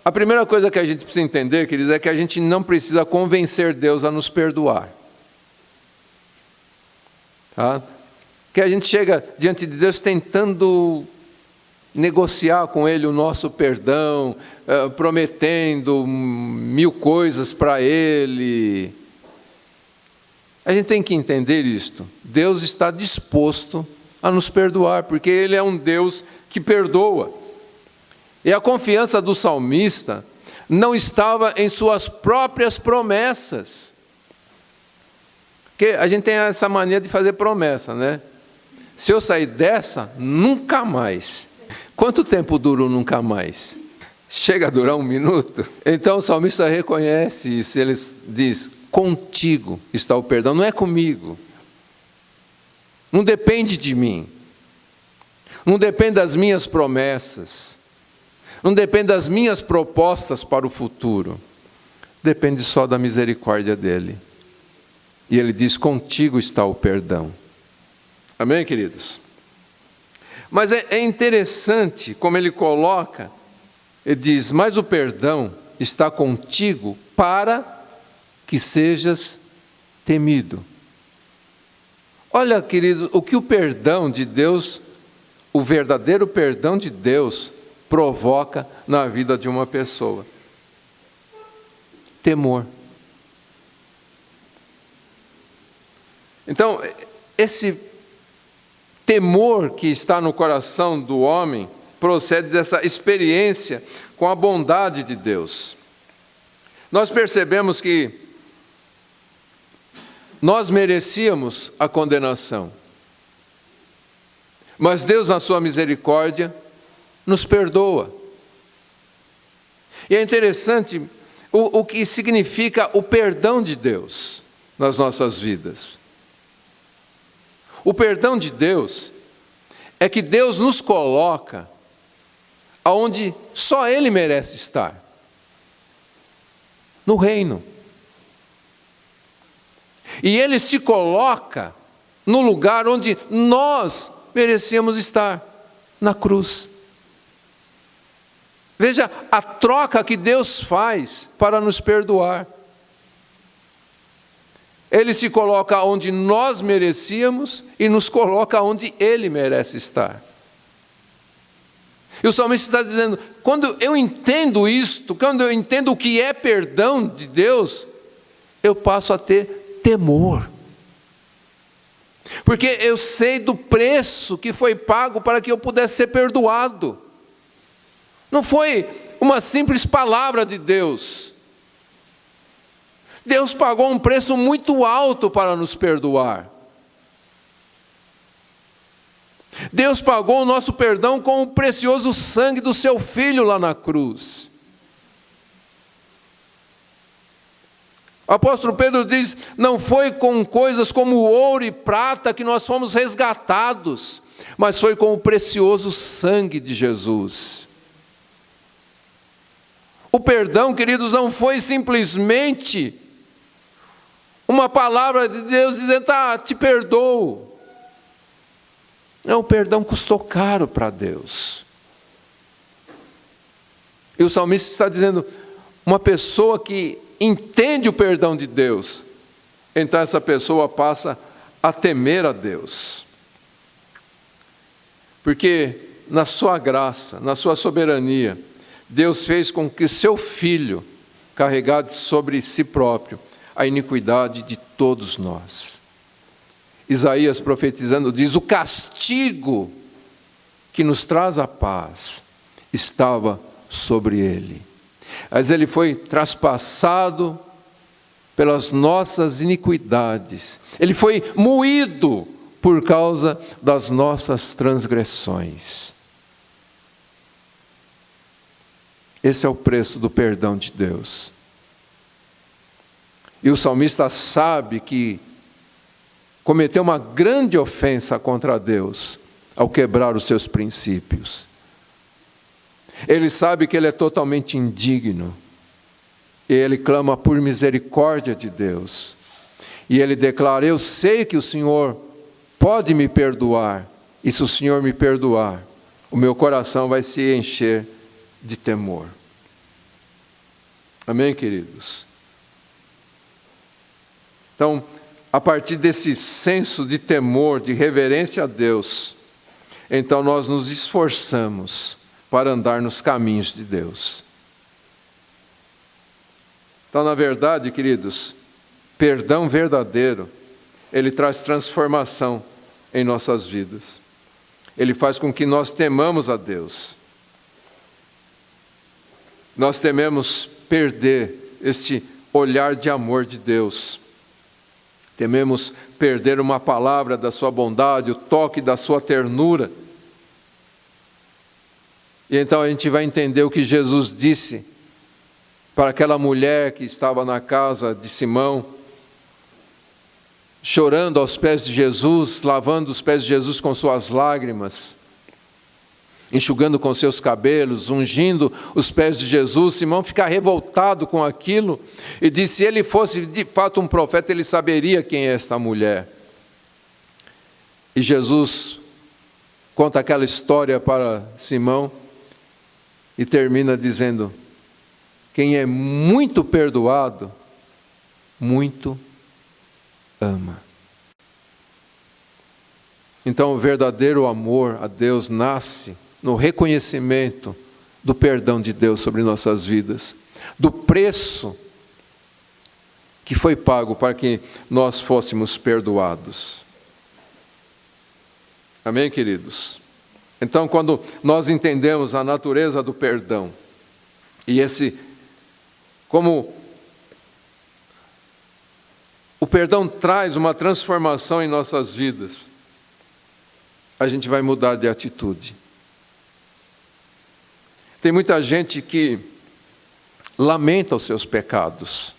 a primeira coisa que a gente precisa entender, queridos, é que a gente não precisa convencer Deus a nos perdoar. Tá? Que a gente chega diante de Deus tentando negociar com Ele o nosso perdão, prometendo 1000 coisas para Ele. A gente tem que entender isto. Deus está disposto a nos perdoar, porque Ele é um Deus que perdoa. E a confiança do salmista não estava em suas próprias promessas. Porque a gente tem essa mania de fazer promessa, né? Se eu sair dessa, nunca mais. Quanto tempo dura o nunca mais? Chega a durar 1 minuto? Então o salmista reconhece isso, ele diz: contigo está o perdão, não é comigo. Não depende de mim. Não depende das minhas promessas. Não depende das minhas propostas para o futuro. Depende só da misericórdia dele. E ele diz: contigo está o perdão. Amém, queridos? Mas é interessante como ele coloca, ele diz: mas o perdão está contigo para que sejas temido. Olha, queridos, o que o perdão de Deus, o verdadeiro perdão de Deus, provoca na vida de uma pessoa: temor. Então, esse temor que está no coração do homem procede dessa experiência com a bondade de Deus. Nós percebemos que nós merecíamos a condenação, mas Deus, na sua misericórdia, nos perdoa. E é interessante o que significa o perdão de Deus nas nossas vidas. O perdão de Deus é que Deus nos coloca aonde só Ele merece estar, no reino. E Ele se coloca no lugar onde nós merecíamos estar, na cruz. Veja a troca que Deus faz para nos perdoar. Ele se coloca onde nós merecíamos e nos coloca onde Ele merece estar. E o salmista está dizendo: quando eu entendo isto, quando eu entendo o que é perdão de Deus, eu passo a ter temor. Porque eu sei do preço que foi pago para que eu pudesse ser perdoado. Não foi uma simples palavra de Deus. Deus pagou um preço muito alto para nos perdoar. Deus pagou o nosso perdão com o precioso sangue do seu Filho lá na cruz. O apóstolo Pedro diz: não foi com coisas como ouro e prata que nós fomos resgatados, mas foi com o precioso sangue de Jesus. O perdão, queridos, não foi simplesmente uma palavra de Deus dizendo: tá, te perdoo. Não, o perdão custou caro para Deus. E o salmista está dizendo: uma pessoa que entende o perdão de Deus, então essa pessoa passa a temer a Deus. Porque na sua graça, na sua soberania, Deus fez com que seu Filho carregasse sobre si próprio a iniquidade de todos nós. Isaías, profetizando, diz: o castigo que nos traz a paz estava sobre ele, mas ele foi traspassado pelas nossas iniquidades, ele foi moído por causa das nossas transgressões. Esse é o preço do perdão de Deus. E o salmista sabe que cometeu uma grande ofensa contra Deus ao quebrar os seus princípios. Ele sabe que ele é totalmente indigno. E ele clama por misericórdia de Deus. E ele declara: eu sei que o Senhor pode me perdoar. E se o Senhor me perdoar, o meu coração vai se encher de temor. Amém, queridos? Então, a partir desse senso de temor, de reverência a Deus, então nós nos esforçamos para andar nos caminhos de Deus. Então, na verdade, queridos, perdão verdadeiro, ele traz transformação em nossas vidas. Ele faz com que nós temamos a Deus. Nós tememos perder este olhar de amor de Deus. Tememos perder uma palavra da sua bondade, o toque da sua ternura. E então a gente vai entender o que Jesus disse para aquela mulher que estava na casa de Simão, chorando aos pés de Jesus, lavando os pés de Jesus com suas lágrimas, enxugando com seus cabelos, ungindo os pés de Jesus. Simão fica revoltado com aquilo e diz: se ele fosse de fato um profeta, ele saberia quem é esta mulher. E Jesus conta aquela história para Simão e termina dizendo: quem é muito perdoado, muito ama. Então o verdadeiro amor a Deus nasce no reconhecimento do perdão de Deus sobre nossas vidas, do preço que foi pago para que nós fôssemos perdoados. Amém, queridos? Então, quando nós entendemos a natureza do perdão, e como o perdão traz uma transformação em nossas vidas, a gente vai mudar de atitude. Tem muita gente que lamenta os seus pecados.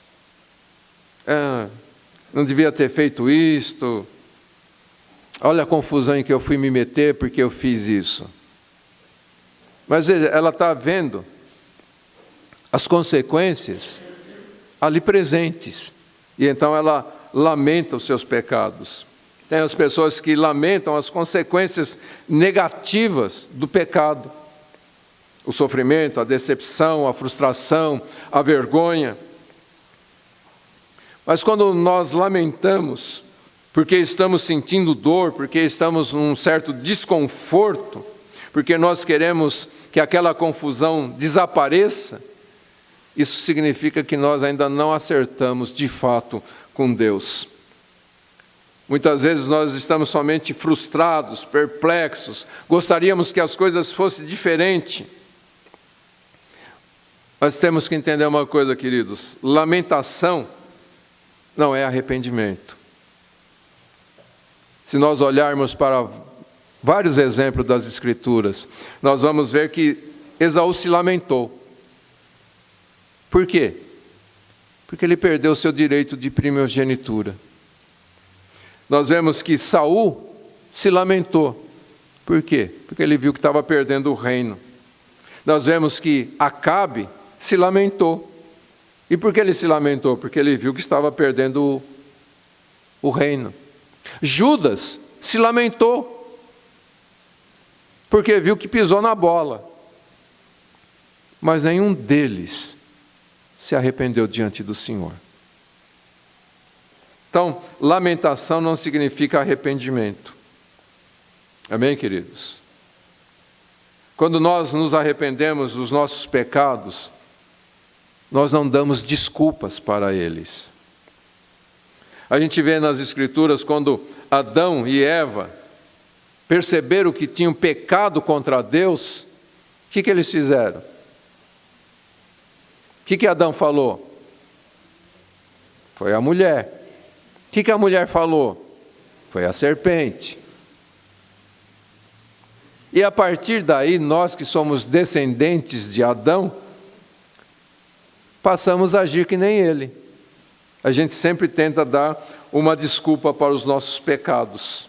Não devia ter feito isto. Olha a confusão em que eu fui me meter porque eu fiz isso. Mas ela está vendo as consequências ali presentes. E então ela lamenta os seus pecados. Tem as pessoas que lamentam as consequências negativas do pecado. O sofrimento, a decepção, a frustração, a vergonha. Mas quando nós lamentamos, porque estamos sentindo dor, porque estamos num certo desconforto, porque nós queremos que aquela confusão desapareça, isso significa que nós ainda não acertamos de fato com Deus. Muitas vezes nós estamos somente frustrados, perplexos, gostaríamos que as coisas fossem diferentes. Mas temos que entender uma coisa, queridos: lamentação não é arrependimento. Se nós olharmos para vários exemplos das Escrituras, nós vamos ver que Esaú se lamentou. Por quê? Porque ele perdeu o seu direito de primogenitura. Nós vemos que Saul se lamentou. Por quê? Porque ele viu que estava perdendo o reino. Nós vemos que Acabe se lamentou. E por que ele se lamentou? Porque ele viu que estava perdendo o reino. Judas se lamentou, porque viu que pisou na bola. Mas nenhum deles se arrependeu diante do Senhor. Então, lamentação não significa arrependimento. Amém, queridos? Quando nós nos arrependemos dos nossos pecados, nós não damos desculpas para eles. A gente vê nas Escrituras, quando Adão e Eva perceberam que tinham pecado contra Deus, o que eles fizeram? O que Adão falou? Foi a mulher. O que a mulher falou? Foi a serpente. E a partir daí, nós que somos descendentes de Adão, passamos a agir que nem ele. A gente sempre tenta dar uma desculpa para os nossos pecados.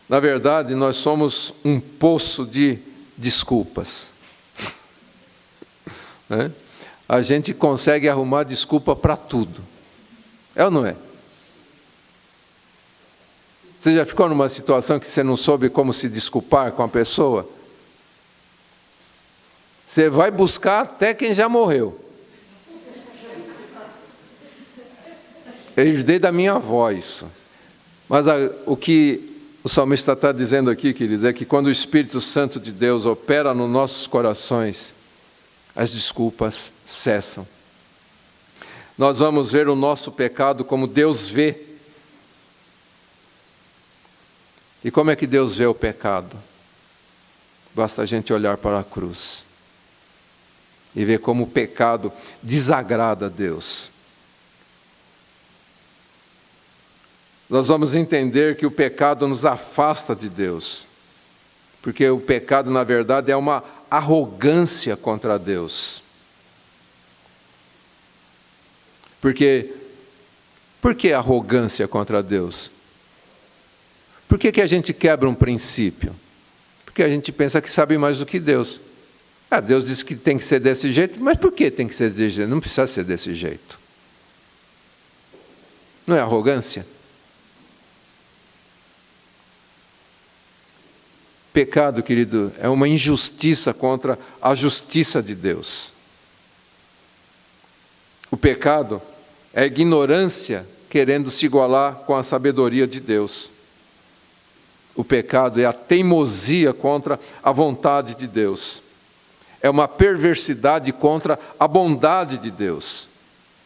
Na verdade, nós somos um poço de desculpas. Né? A gente consegue arrumar desculpa para tudo. É ou não é? Você já ficou numa situação que você não soube como se desculpar com a pessoa? Você vai buscar até quem já morreu. Eu herdei da minha avó isso. Mas o que o salmista está dizendo aqui, queridos, é que quando o Espírito Santo de Deus opera nos nossos corações, as desculpas cessam. Nós vamos ver o nosso pecado como Deus vê. E como é que Deus vê o pecado? Basta a gente olhar para a cruz e ver como o pecado desagrada a Deus. Nós vamos entender que o pecado nos afasta de Deus, porque o pecado, na verdade, é uma arrogância contra Deus. Por que arrogância contra Deus? Por que a gente quebra um princípio? Porque a gente pensa que sabe mais do que Deus. Deus disse que tem que ser desse jeito, mas por que tem que ser desse jeito? Não precisa ser desse jeito. Não é arrogância? Pecado, querido, é uma injustiça contra a justiça de Deus. O pecado é a ignorância querendo se igualar com a sabedoria de Deus. O pecado é a teimosia contra a vontade de Deus. É uma perversidade contra a bondade de Deus,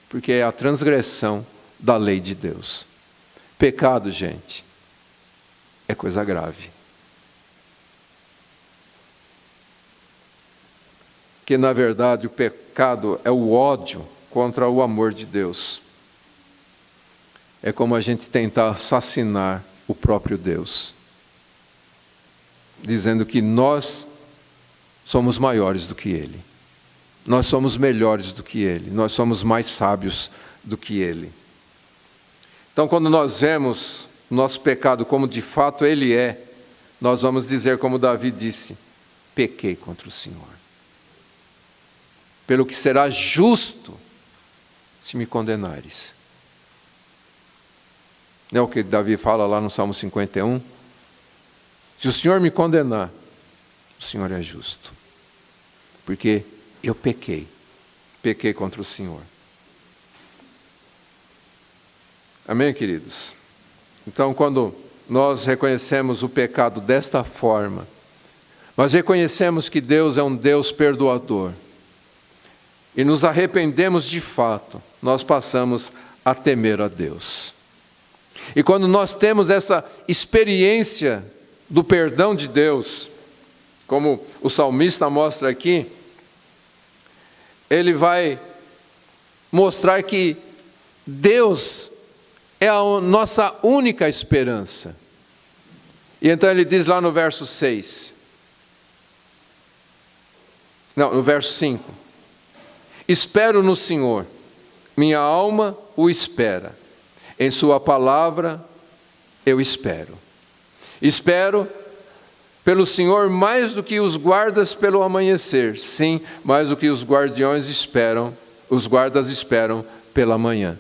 porque é a transgressão da lei de Deus. Pecado, gente, é coisa grave. Que, na verdade, o pecado é o ódio contra o amor de Deus. É como a gente tentar assassinar o próprio Deus, dizendo que nós somos maiores do que Ele. Nós somos melhores do que Ele. Nós somos mais sábios do que Ele. Então, quando nós vemos o nosso pecado como de fato Ele é, nós vamos dizer como Davi disse: pequei contra o Senhor. Pelo que será justo se me condenares. Não é o que Davi fala lá no Salmo 51? Se o Senhor me condenar, o Senhor é justo. Porque eu pequei contra o Senhor. Amém, queridos? Então, quando nós reconhecemos o pecado desta forma, nós reconhecemos que Deus é um Deus perdoador, e nos arrependemos de fato, nós passamos a temer a Deus. E quando nós temos essa experiência do perdão de Deus, como o salmista mostra aqui, ele vai mostrar que Deus é a nossa única esperança. E então ele diz lá no verso 6, no verso 5, espero no Senhor, minha alma o espera, em sua palavra eu espero. Espero pelo Senhor mais do que os guardas pelo amanhecer, sim, mais do que os guardiões esperam, os guardas esperam pela manhã.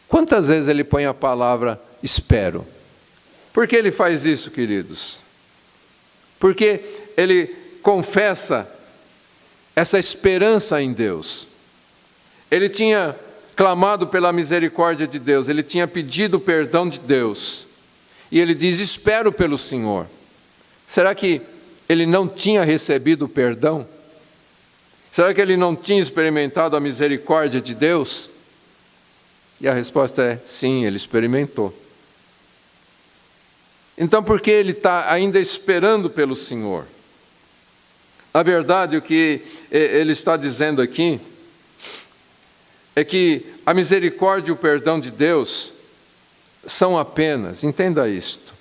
Quantas vezes ele põe a palavra espero? Por que ele faz isso, queridos? Porque ele confessa essa esperança em Deus. Ele tinha clamado pela misericórdia de Deus, ele tinha pedido o perdão de Deus. E ele diz: espero pelo Senhor. Será que ele não tinha recebido o perdão? Será que ele não tinha experimentado a misericórdia de Deus? E a resposta é sim, ele experimentou. Então, por que ele está ainda esperando pelo Senhor? Na verdade, o que ele está dizendo aqui é que a misericórdia e o perdão de Deus são apenas, entenda isto,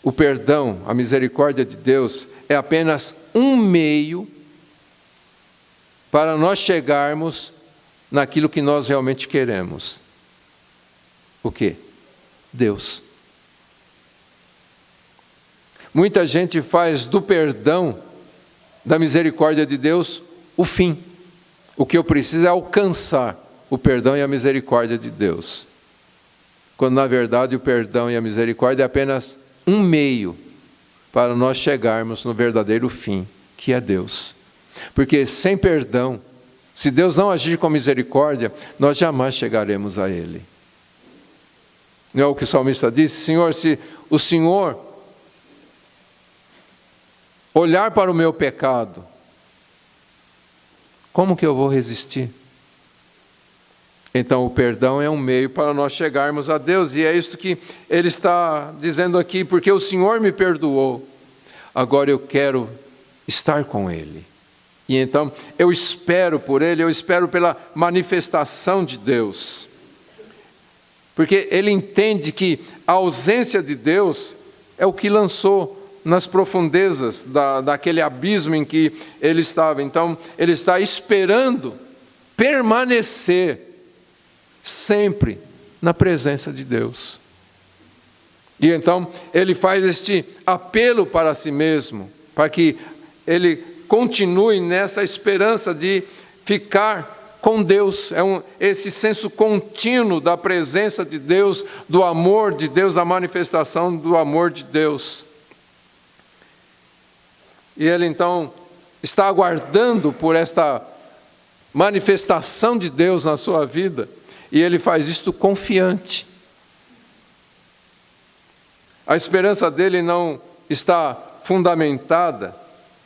o perdão, a misericórdia de Deus é apenas um meio para nós chegarmos naquilo que nós realmente queremos. O quê? Deus. Muita gente faz do perdão, da misericórdia de Deus, o fim. O que eu preciso é alcançar o perdão e a misericórdia de Deus. Quando, na verdade, o perdão e a misericórdia é apenas um meio para nós chegarmos no verdadeiro fim, que é Deus. Porque sem perdão, se Deus não agir com misericórdia, nós jamais chegaremos a Ele. Não é o que o salmista disse? Senhor, se o Senhor olhar para o meu pecado, como que eu vou resistir? Então o perdão é um meio para nós chegarmos a Deus, e é isso que ele está dizendo aqui, porque o Senhor me perdoou, agora eu quero estar com Ele. E então eu espero por Ele, eu espero pela manifestação de Deus. Porque ele entende que a ausência de Deus é o que lançou nas profundezas daquele abismo em que ele estava. Então, ele está esperando permanecer sempre na presença de Deus. E então, ele faz este apelo para si mesmo, para que ele continue nessa esperança de ficar com Deus. Esse senso contínuo da presença de Deus, do amor de Deus, da manifestação do amor de Deus. E ele então está aguardando por esta manifestação de Deus na sua vida. E ele faz isto confiante. A esperança dele não está fundamentada,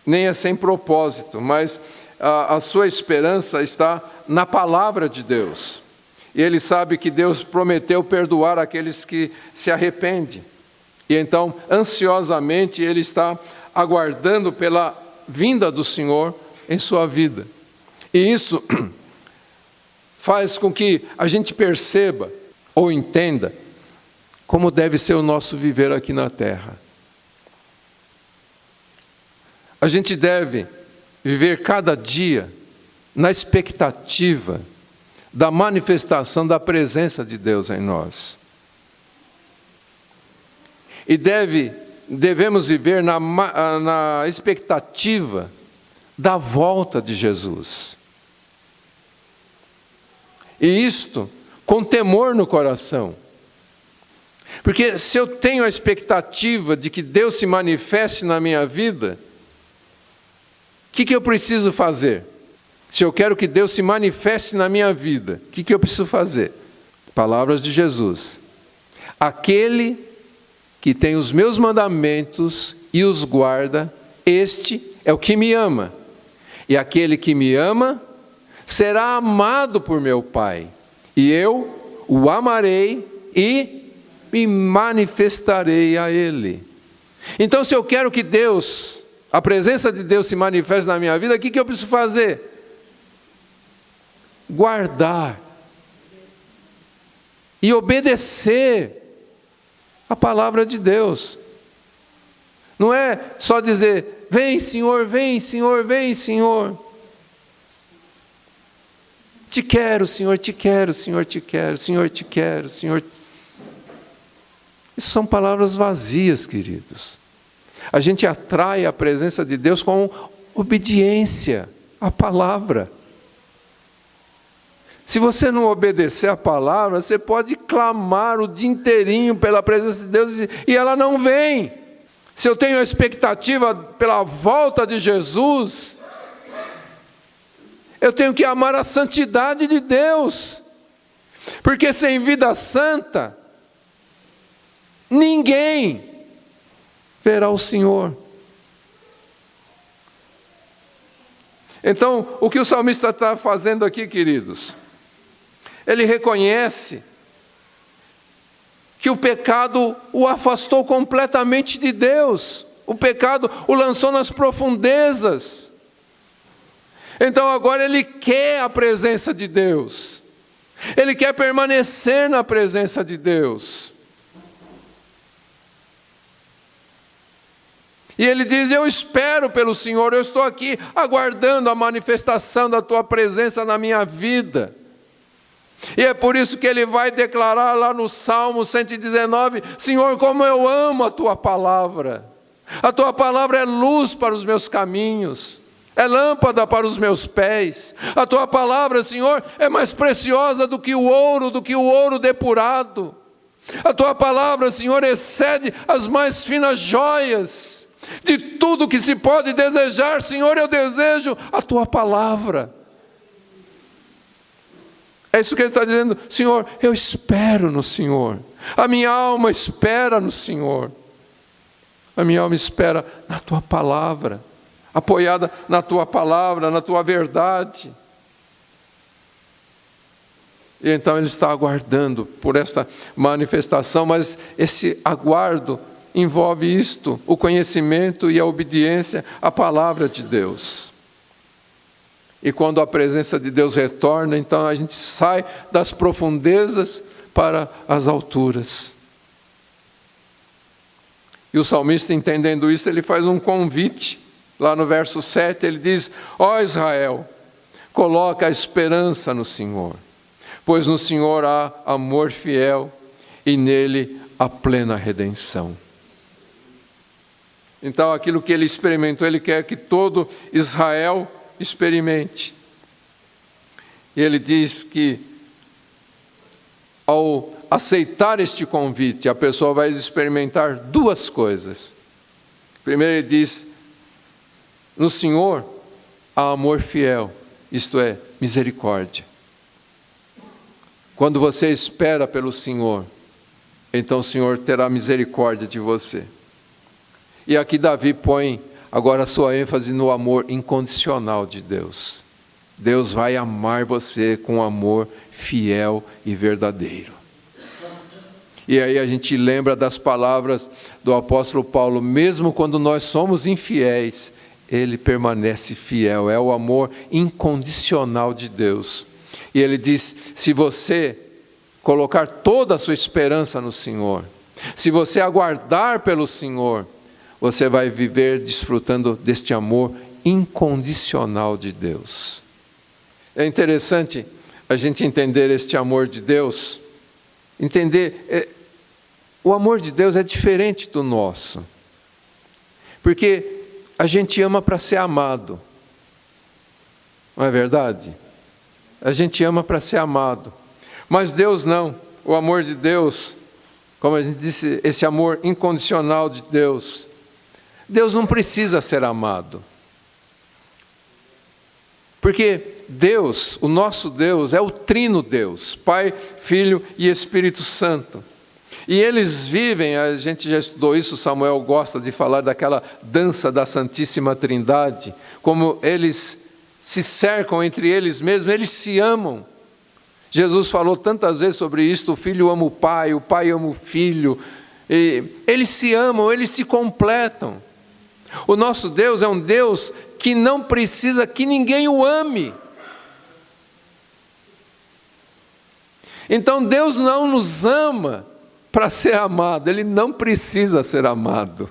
nem é sem propósito, mas a sua esperança está na palavra de Deus. E ele sabe que Deus prometeu perdoar aqueles que se arrependem. E então, ansiosamente, ele está aguardando pela vinda do Senhor em sua vida. E isso faz com que a gente perceba ou entenda como deve ser o nosso viver aqui na terra. A gente deve viver cada dia na expectativa da manifestação da presença de Deus em nós. E devemos viver na expectativa da volta de Jesus. E isto com temor no coração. Porque se eu tenho a expectativa de que Deus se manifeste na minha vida, o que eu preciso fazer? Se eu quero que Deus se manifeste na minha vida, o que eu preciso fazer? Palavras de Jesus. Aquele que tem os meus mandamentos e os guarda, este é o que me ama. E aquele que me ama será amado por meu Pai. E eu o amarei e me manifestarei a ele. Então, se eu quero que Deus, a presença de Deus se manifeste na minha vida, o que eu preciso fazer? Guardar e obedecer a palavra de Deus. Não é só dizer, vem Senhor, vem Senhor, vem Senhor. Te quero, Senhor, te quero, Senhor, te quero, Senhor, te quero, Senhor. Isso são palavras vazias, queridos. A gente atrai a presença de Deus com obediência à palavra. Se você não obedecer a palavra, você pode clamar o dia inteirinho pela presença de Deus e ela não vem. Se eu tenho a expectativa pela volta de Jesus, eu tenho que amar a santidade de Deus. Porque sem vida santa, ninguém verá o Senhor. Então, o que o salmista está fazendo aqui, queridos? Ele reconhece que o pecado o afastou completamente de Deus. O pecado o lançou nas profundezas. Então agora ele quer a presença de Deus. Ele quer permanecer na presença de Deus. E ele diz, eu espero pelo Senhor, eu estou aqui aguardando a manifestação da tua presença na minha vida. E é por isso que ele vai declarar lá no Salmo 119, Senhor, como eu amo a tua palavra. A tua palavra é luz para os meus caminhos, é lâmpada para os meus pés. A tua palavra, Senhor, é mais preciosa do que o ouro depurado. A tua palavra, Senhor, excede as mais finas joias. De tudo que se pode desejar, Senhor, eu desejo a tua palavra. É isso que ele está dizendo, Senhor, eu espero no Senhor. A minha alma espera no Senhor. A minha alma espera na tua palavra, apoiada na tua palavra, na tua verdade. E então ele está aguardando por esta manifestação, mas esse aguardo envolve isto, o conhecimento e a obediência à palavra de Deus. E quando a presença de Deus retorna, então a gente sai das profundezas para as alturas. E o salmista, entendendo isso, ele faz um convite. Lá no verso 7, ele diz, ó Israel, coloca a esperança no Senhor, pois no Senhor há amor fiel e nele há plena redenção. Então aquilo que ele experimentou, ele quer que todo Israel experimente. E ele diz que ao aceitar este convite, a pessoa vai experimentar duas coisas. Primeiro ele diz, no Senhor há amor fiel, isto é, misericórdia. Quando você espera pelo Senhor, então o Senhor terá misericórdia de você. E aqui Davi põe agora a sua ênfase no amor incondicional de Deus. Deus vai amar você com amor fiel e verdadeiro. E aí a gente lembra das palavras do apóstolo Paulo: mesmo quando nós somos infiéis, Ele permanece fiel. É o amor incondicional de Deus. E Ele diz: se você colocar toda a sua esperança no Senhor, se você aguardar pelo Senhor, você vai viver desfrutando deste amor incondicional de Deus. É interessante a gente entender este amor de Deus, o amor de Deus é diferente do nosso, porque a gente ama para ser amado, não é verdade? A gente ama para ser amado, mas Deus não. O amor de Deus, como a gente disse, esse amor incondicional de Deus, Deus não precisa ser amado, porque Deus, o nosso Deus, é o trino Deus, Pai, Filho e Espírito Santo. E eles vivem, a gente já estudou isso, Samuel gosta de falar daquela dança da Santíssima Trindade, como eles se cercam entre eles mesmos, eles se amam. Jesus falou tantas vezes sobre isso: o filho ama o pai ama o filho. E eles se amam, eles se completam. O nosso Deus é um Deus que não precisa que ninguém o ame. Então Deus não nos ama para ser amado, Ele não precisa ser amado,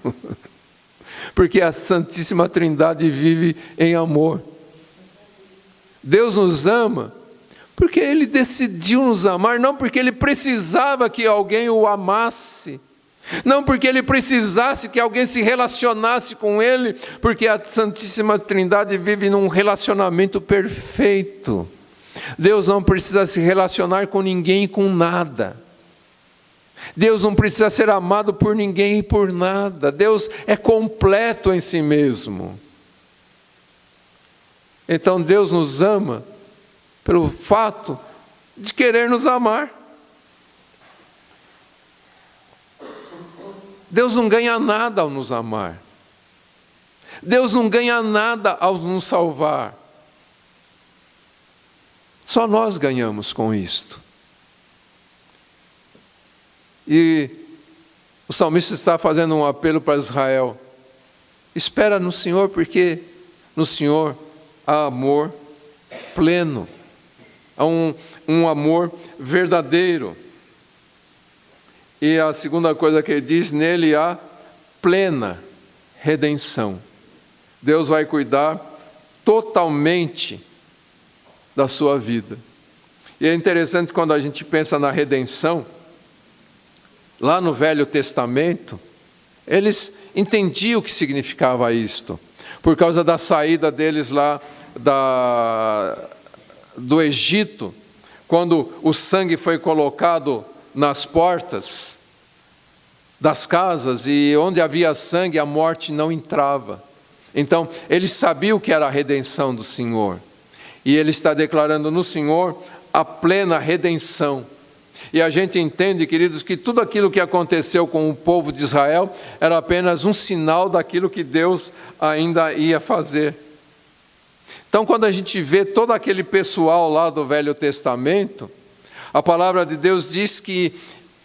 porque a Santíssima Trindade vive em amor. Deus nos ama porque Ele decidiu nos amar, não porque Ele precisava que alguém o amasse, não porque Ele precisasse que alguém se relacionasse com Ele, porque a Santíssima Trindade vive num relacionamento perfeito. Deus não precisa se relacionar com ninguém e com nada. Deus não precisa ser amado por ninguém e por nada. Deus é completo em si mesmo. Então Deus nos ama pelo fato de querer nos amar. Deus não ganha nada ao nos amar. Deus não ganha nada ao nos salvar. Só nós ganhamos com isto. E o salmista está fazendo um apelo para Israel: espera no Senhor, porque no Senhor há amor pleno, há um amor verdadeiro. E a segunda coisa que ele diz: nele há plena redenção. Deus vai cuidar totalmente da sua vida. E é interessante quando a gente pensa na redenção. Lá no Velho Testamento, eles entendiam o que significava isto, por causa da saída deles lá do Egito, quando o sangue foi colocado nas portas das casas, e onde havia sangue a morte não entrava. Então eles sabiam o que era a redenção do Senhor, e Ele está declarando no Senhor a plena redenção. E a gente entende, queridos, que tudo aquilo que aconteceu com o povo de Israel era apenas um sinal daquilo que Deus ainda ia fazer. Então, quando a gente vê todo aquele pessoal lá do Velho Testamento, a palavra de Deus diz que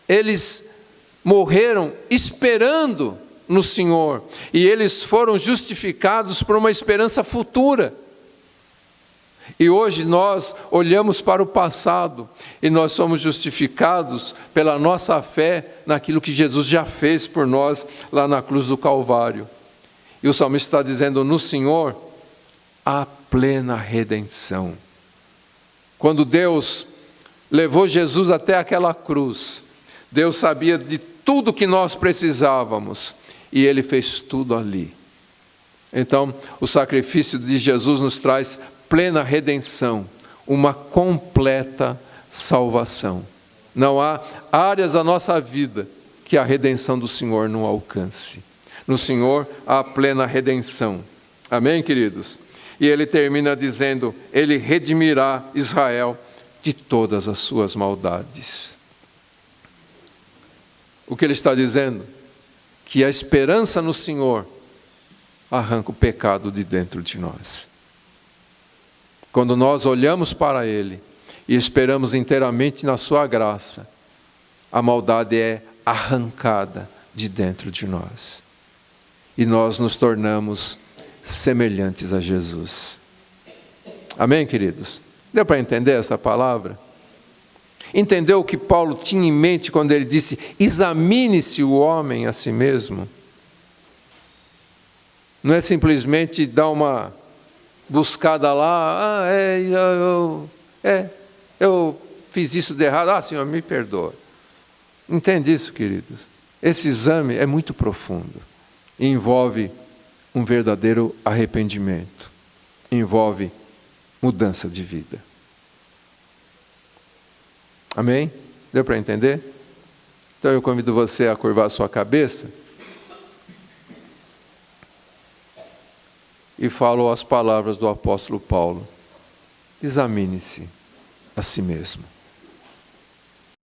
eles morreram esperando no Senhor, e eles foram justificados por uma esperança futura. E hoje nós olhamos para o passado e nós somos justificados pela nossa fé naquilo que Jesus já fez por nós lá na cruz do Calvário. E o salmista está dizendo: no Senhor há plena redenção. Quando Deus levou Jesus até aquela cruz, Deus sabia de tudo que nós precisávamos e Ele fez tudo ali. Então, o sacrifício de Jesus nos traz plena redenção, uma completa salvação. Não há áreas da nossa vida que a redenção do Senhor não alcance. No Senhor há plena redenção. Amém, queridos? E ele termina dizendo: Ele redimirá Israel de todas as suas maldades. O que ele está dizendo? Que a esperança no Senhor arranca o pecado de dentro de nós. Quando nós olhamos para Ele e esperamos inteiramente na sua graça, a maldade é arrancada de dentro de nós. E nós nos tornamos semelhantes a Jesus. Amém, queridos? Deu para entender essa palavra? Entendeu o que Paulo tinha em mente quando ele disse: examine-se o homem a si mesmo? Não é simplesmente dar uma buscada lá, eu fiz isso de errado, Senhor, me perdoa. Entende isso, queridos? Esse exame é muito profundo. Envolve um verdadeiro arrependimento. Envolve mudança de vida. Amém? Deu para entender? Então eu convido você a curvar a sua cabeça e falo as palavras do apóstolo Paulo: examine-se a si mesmo.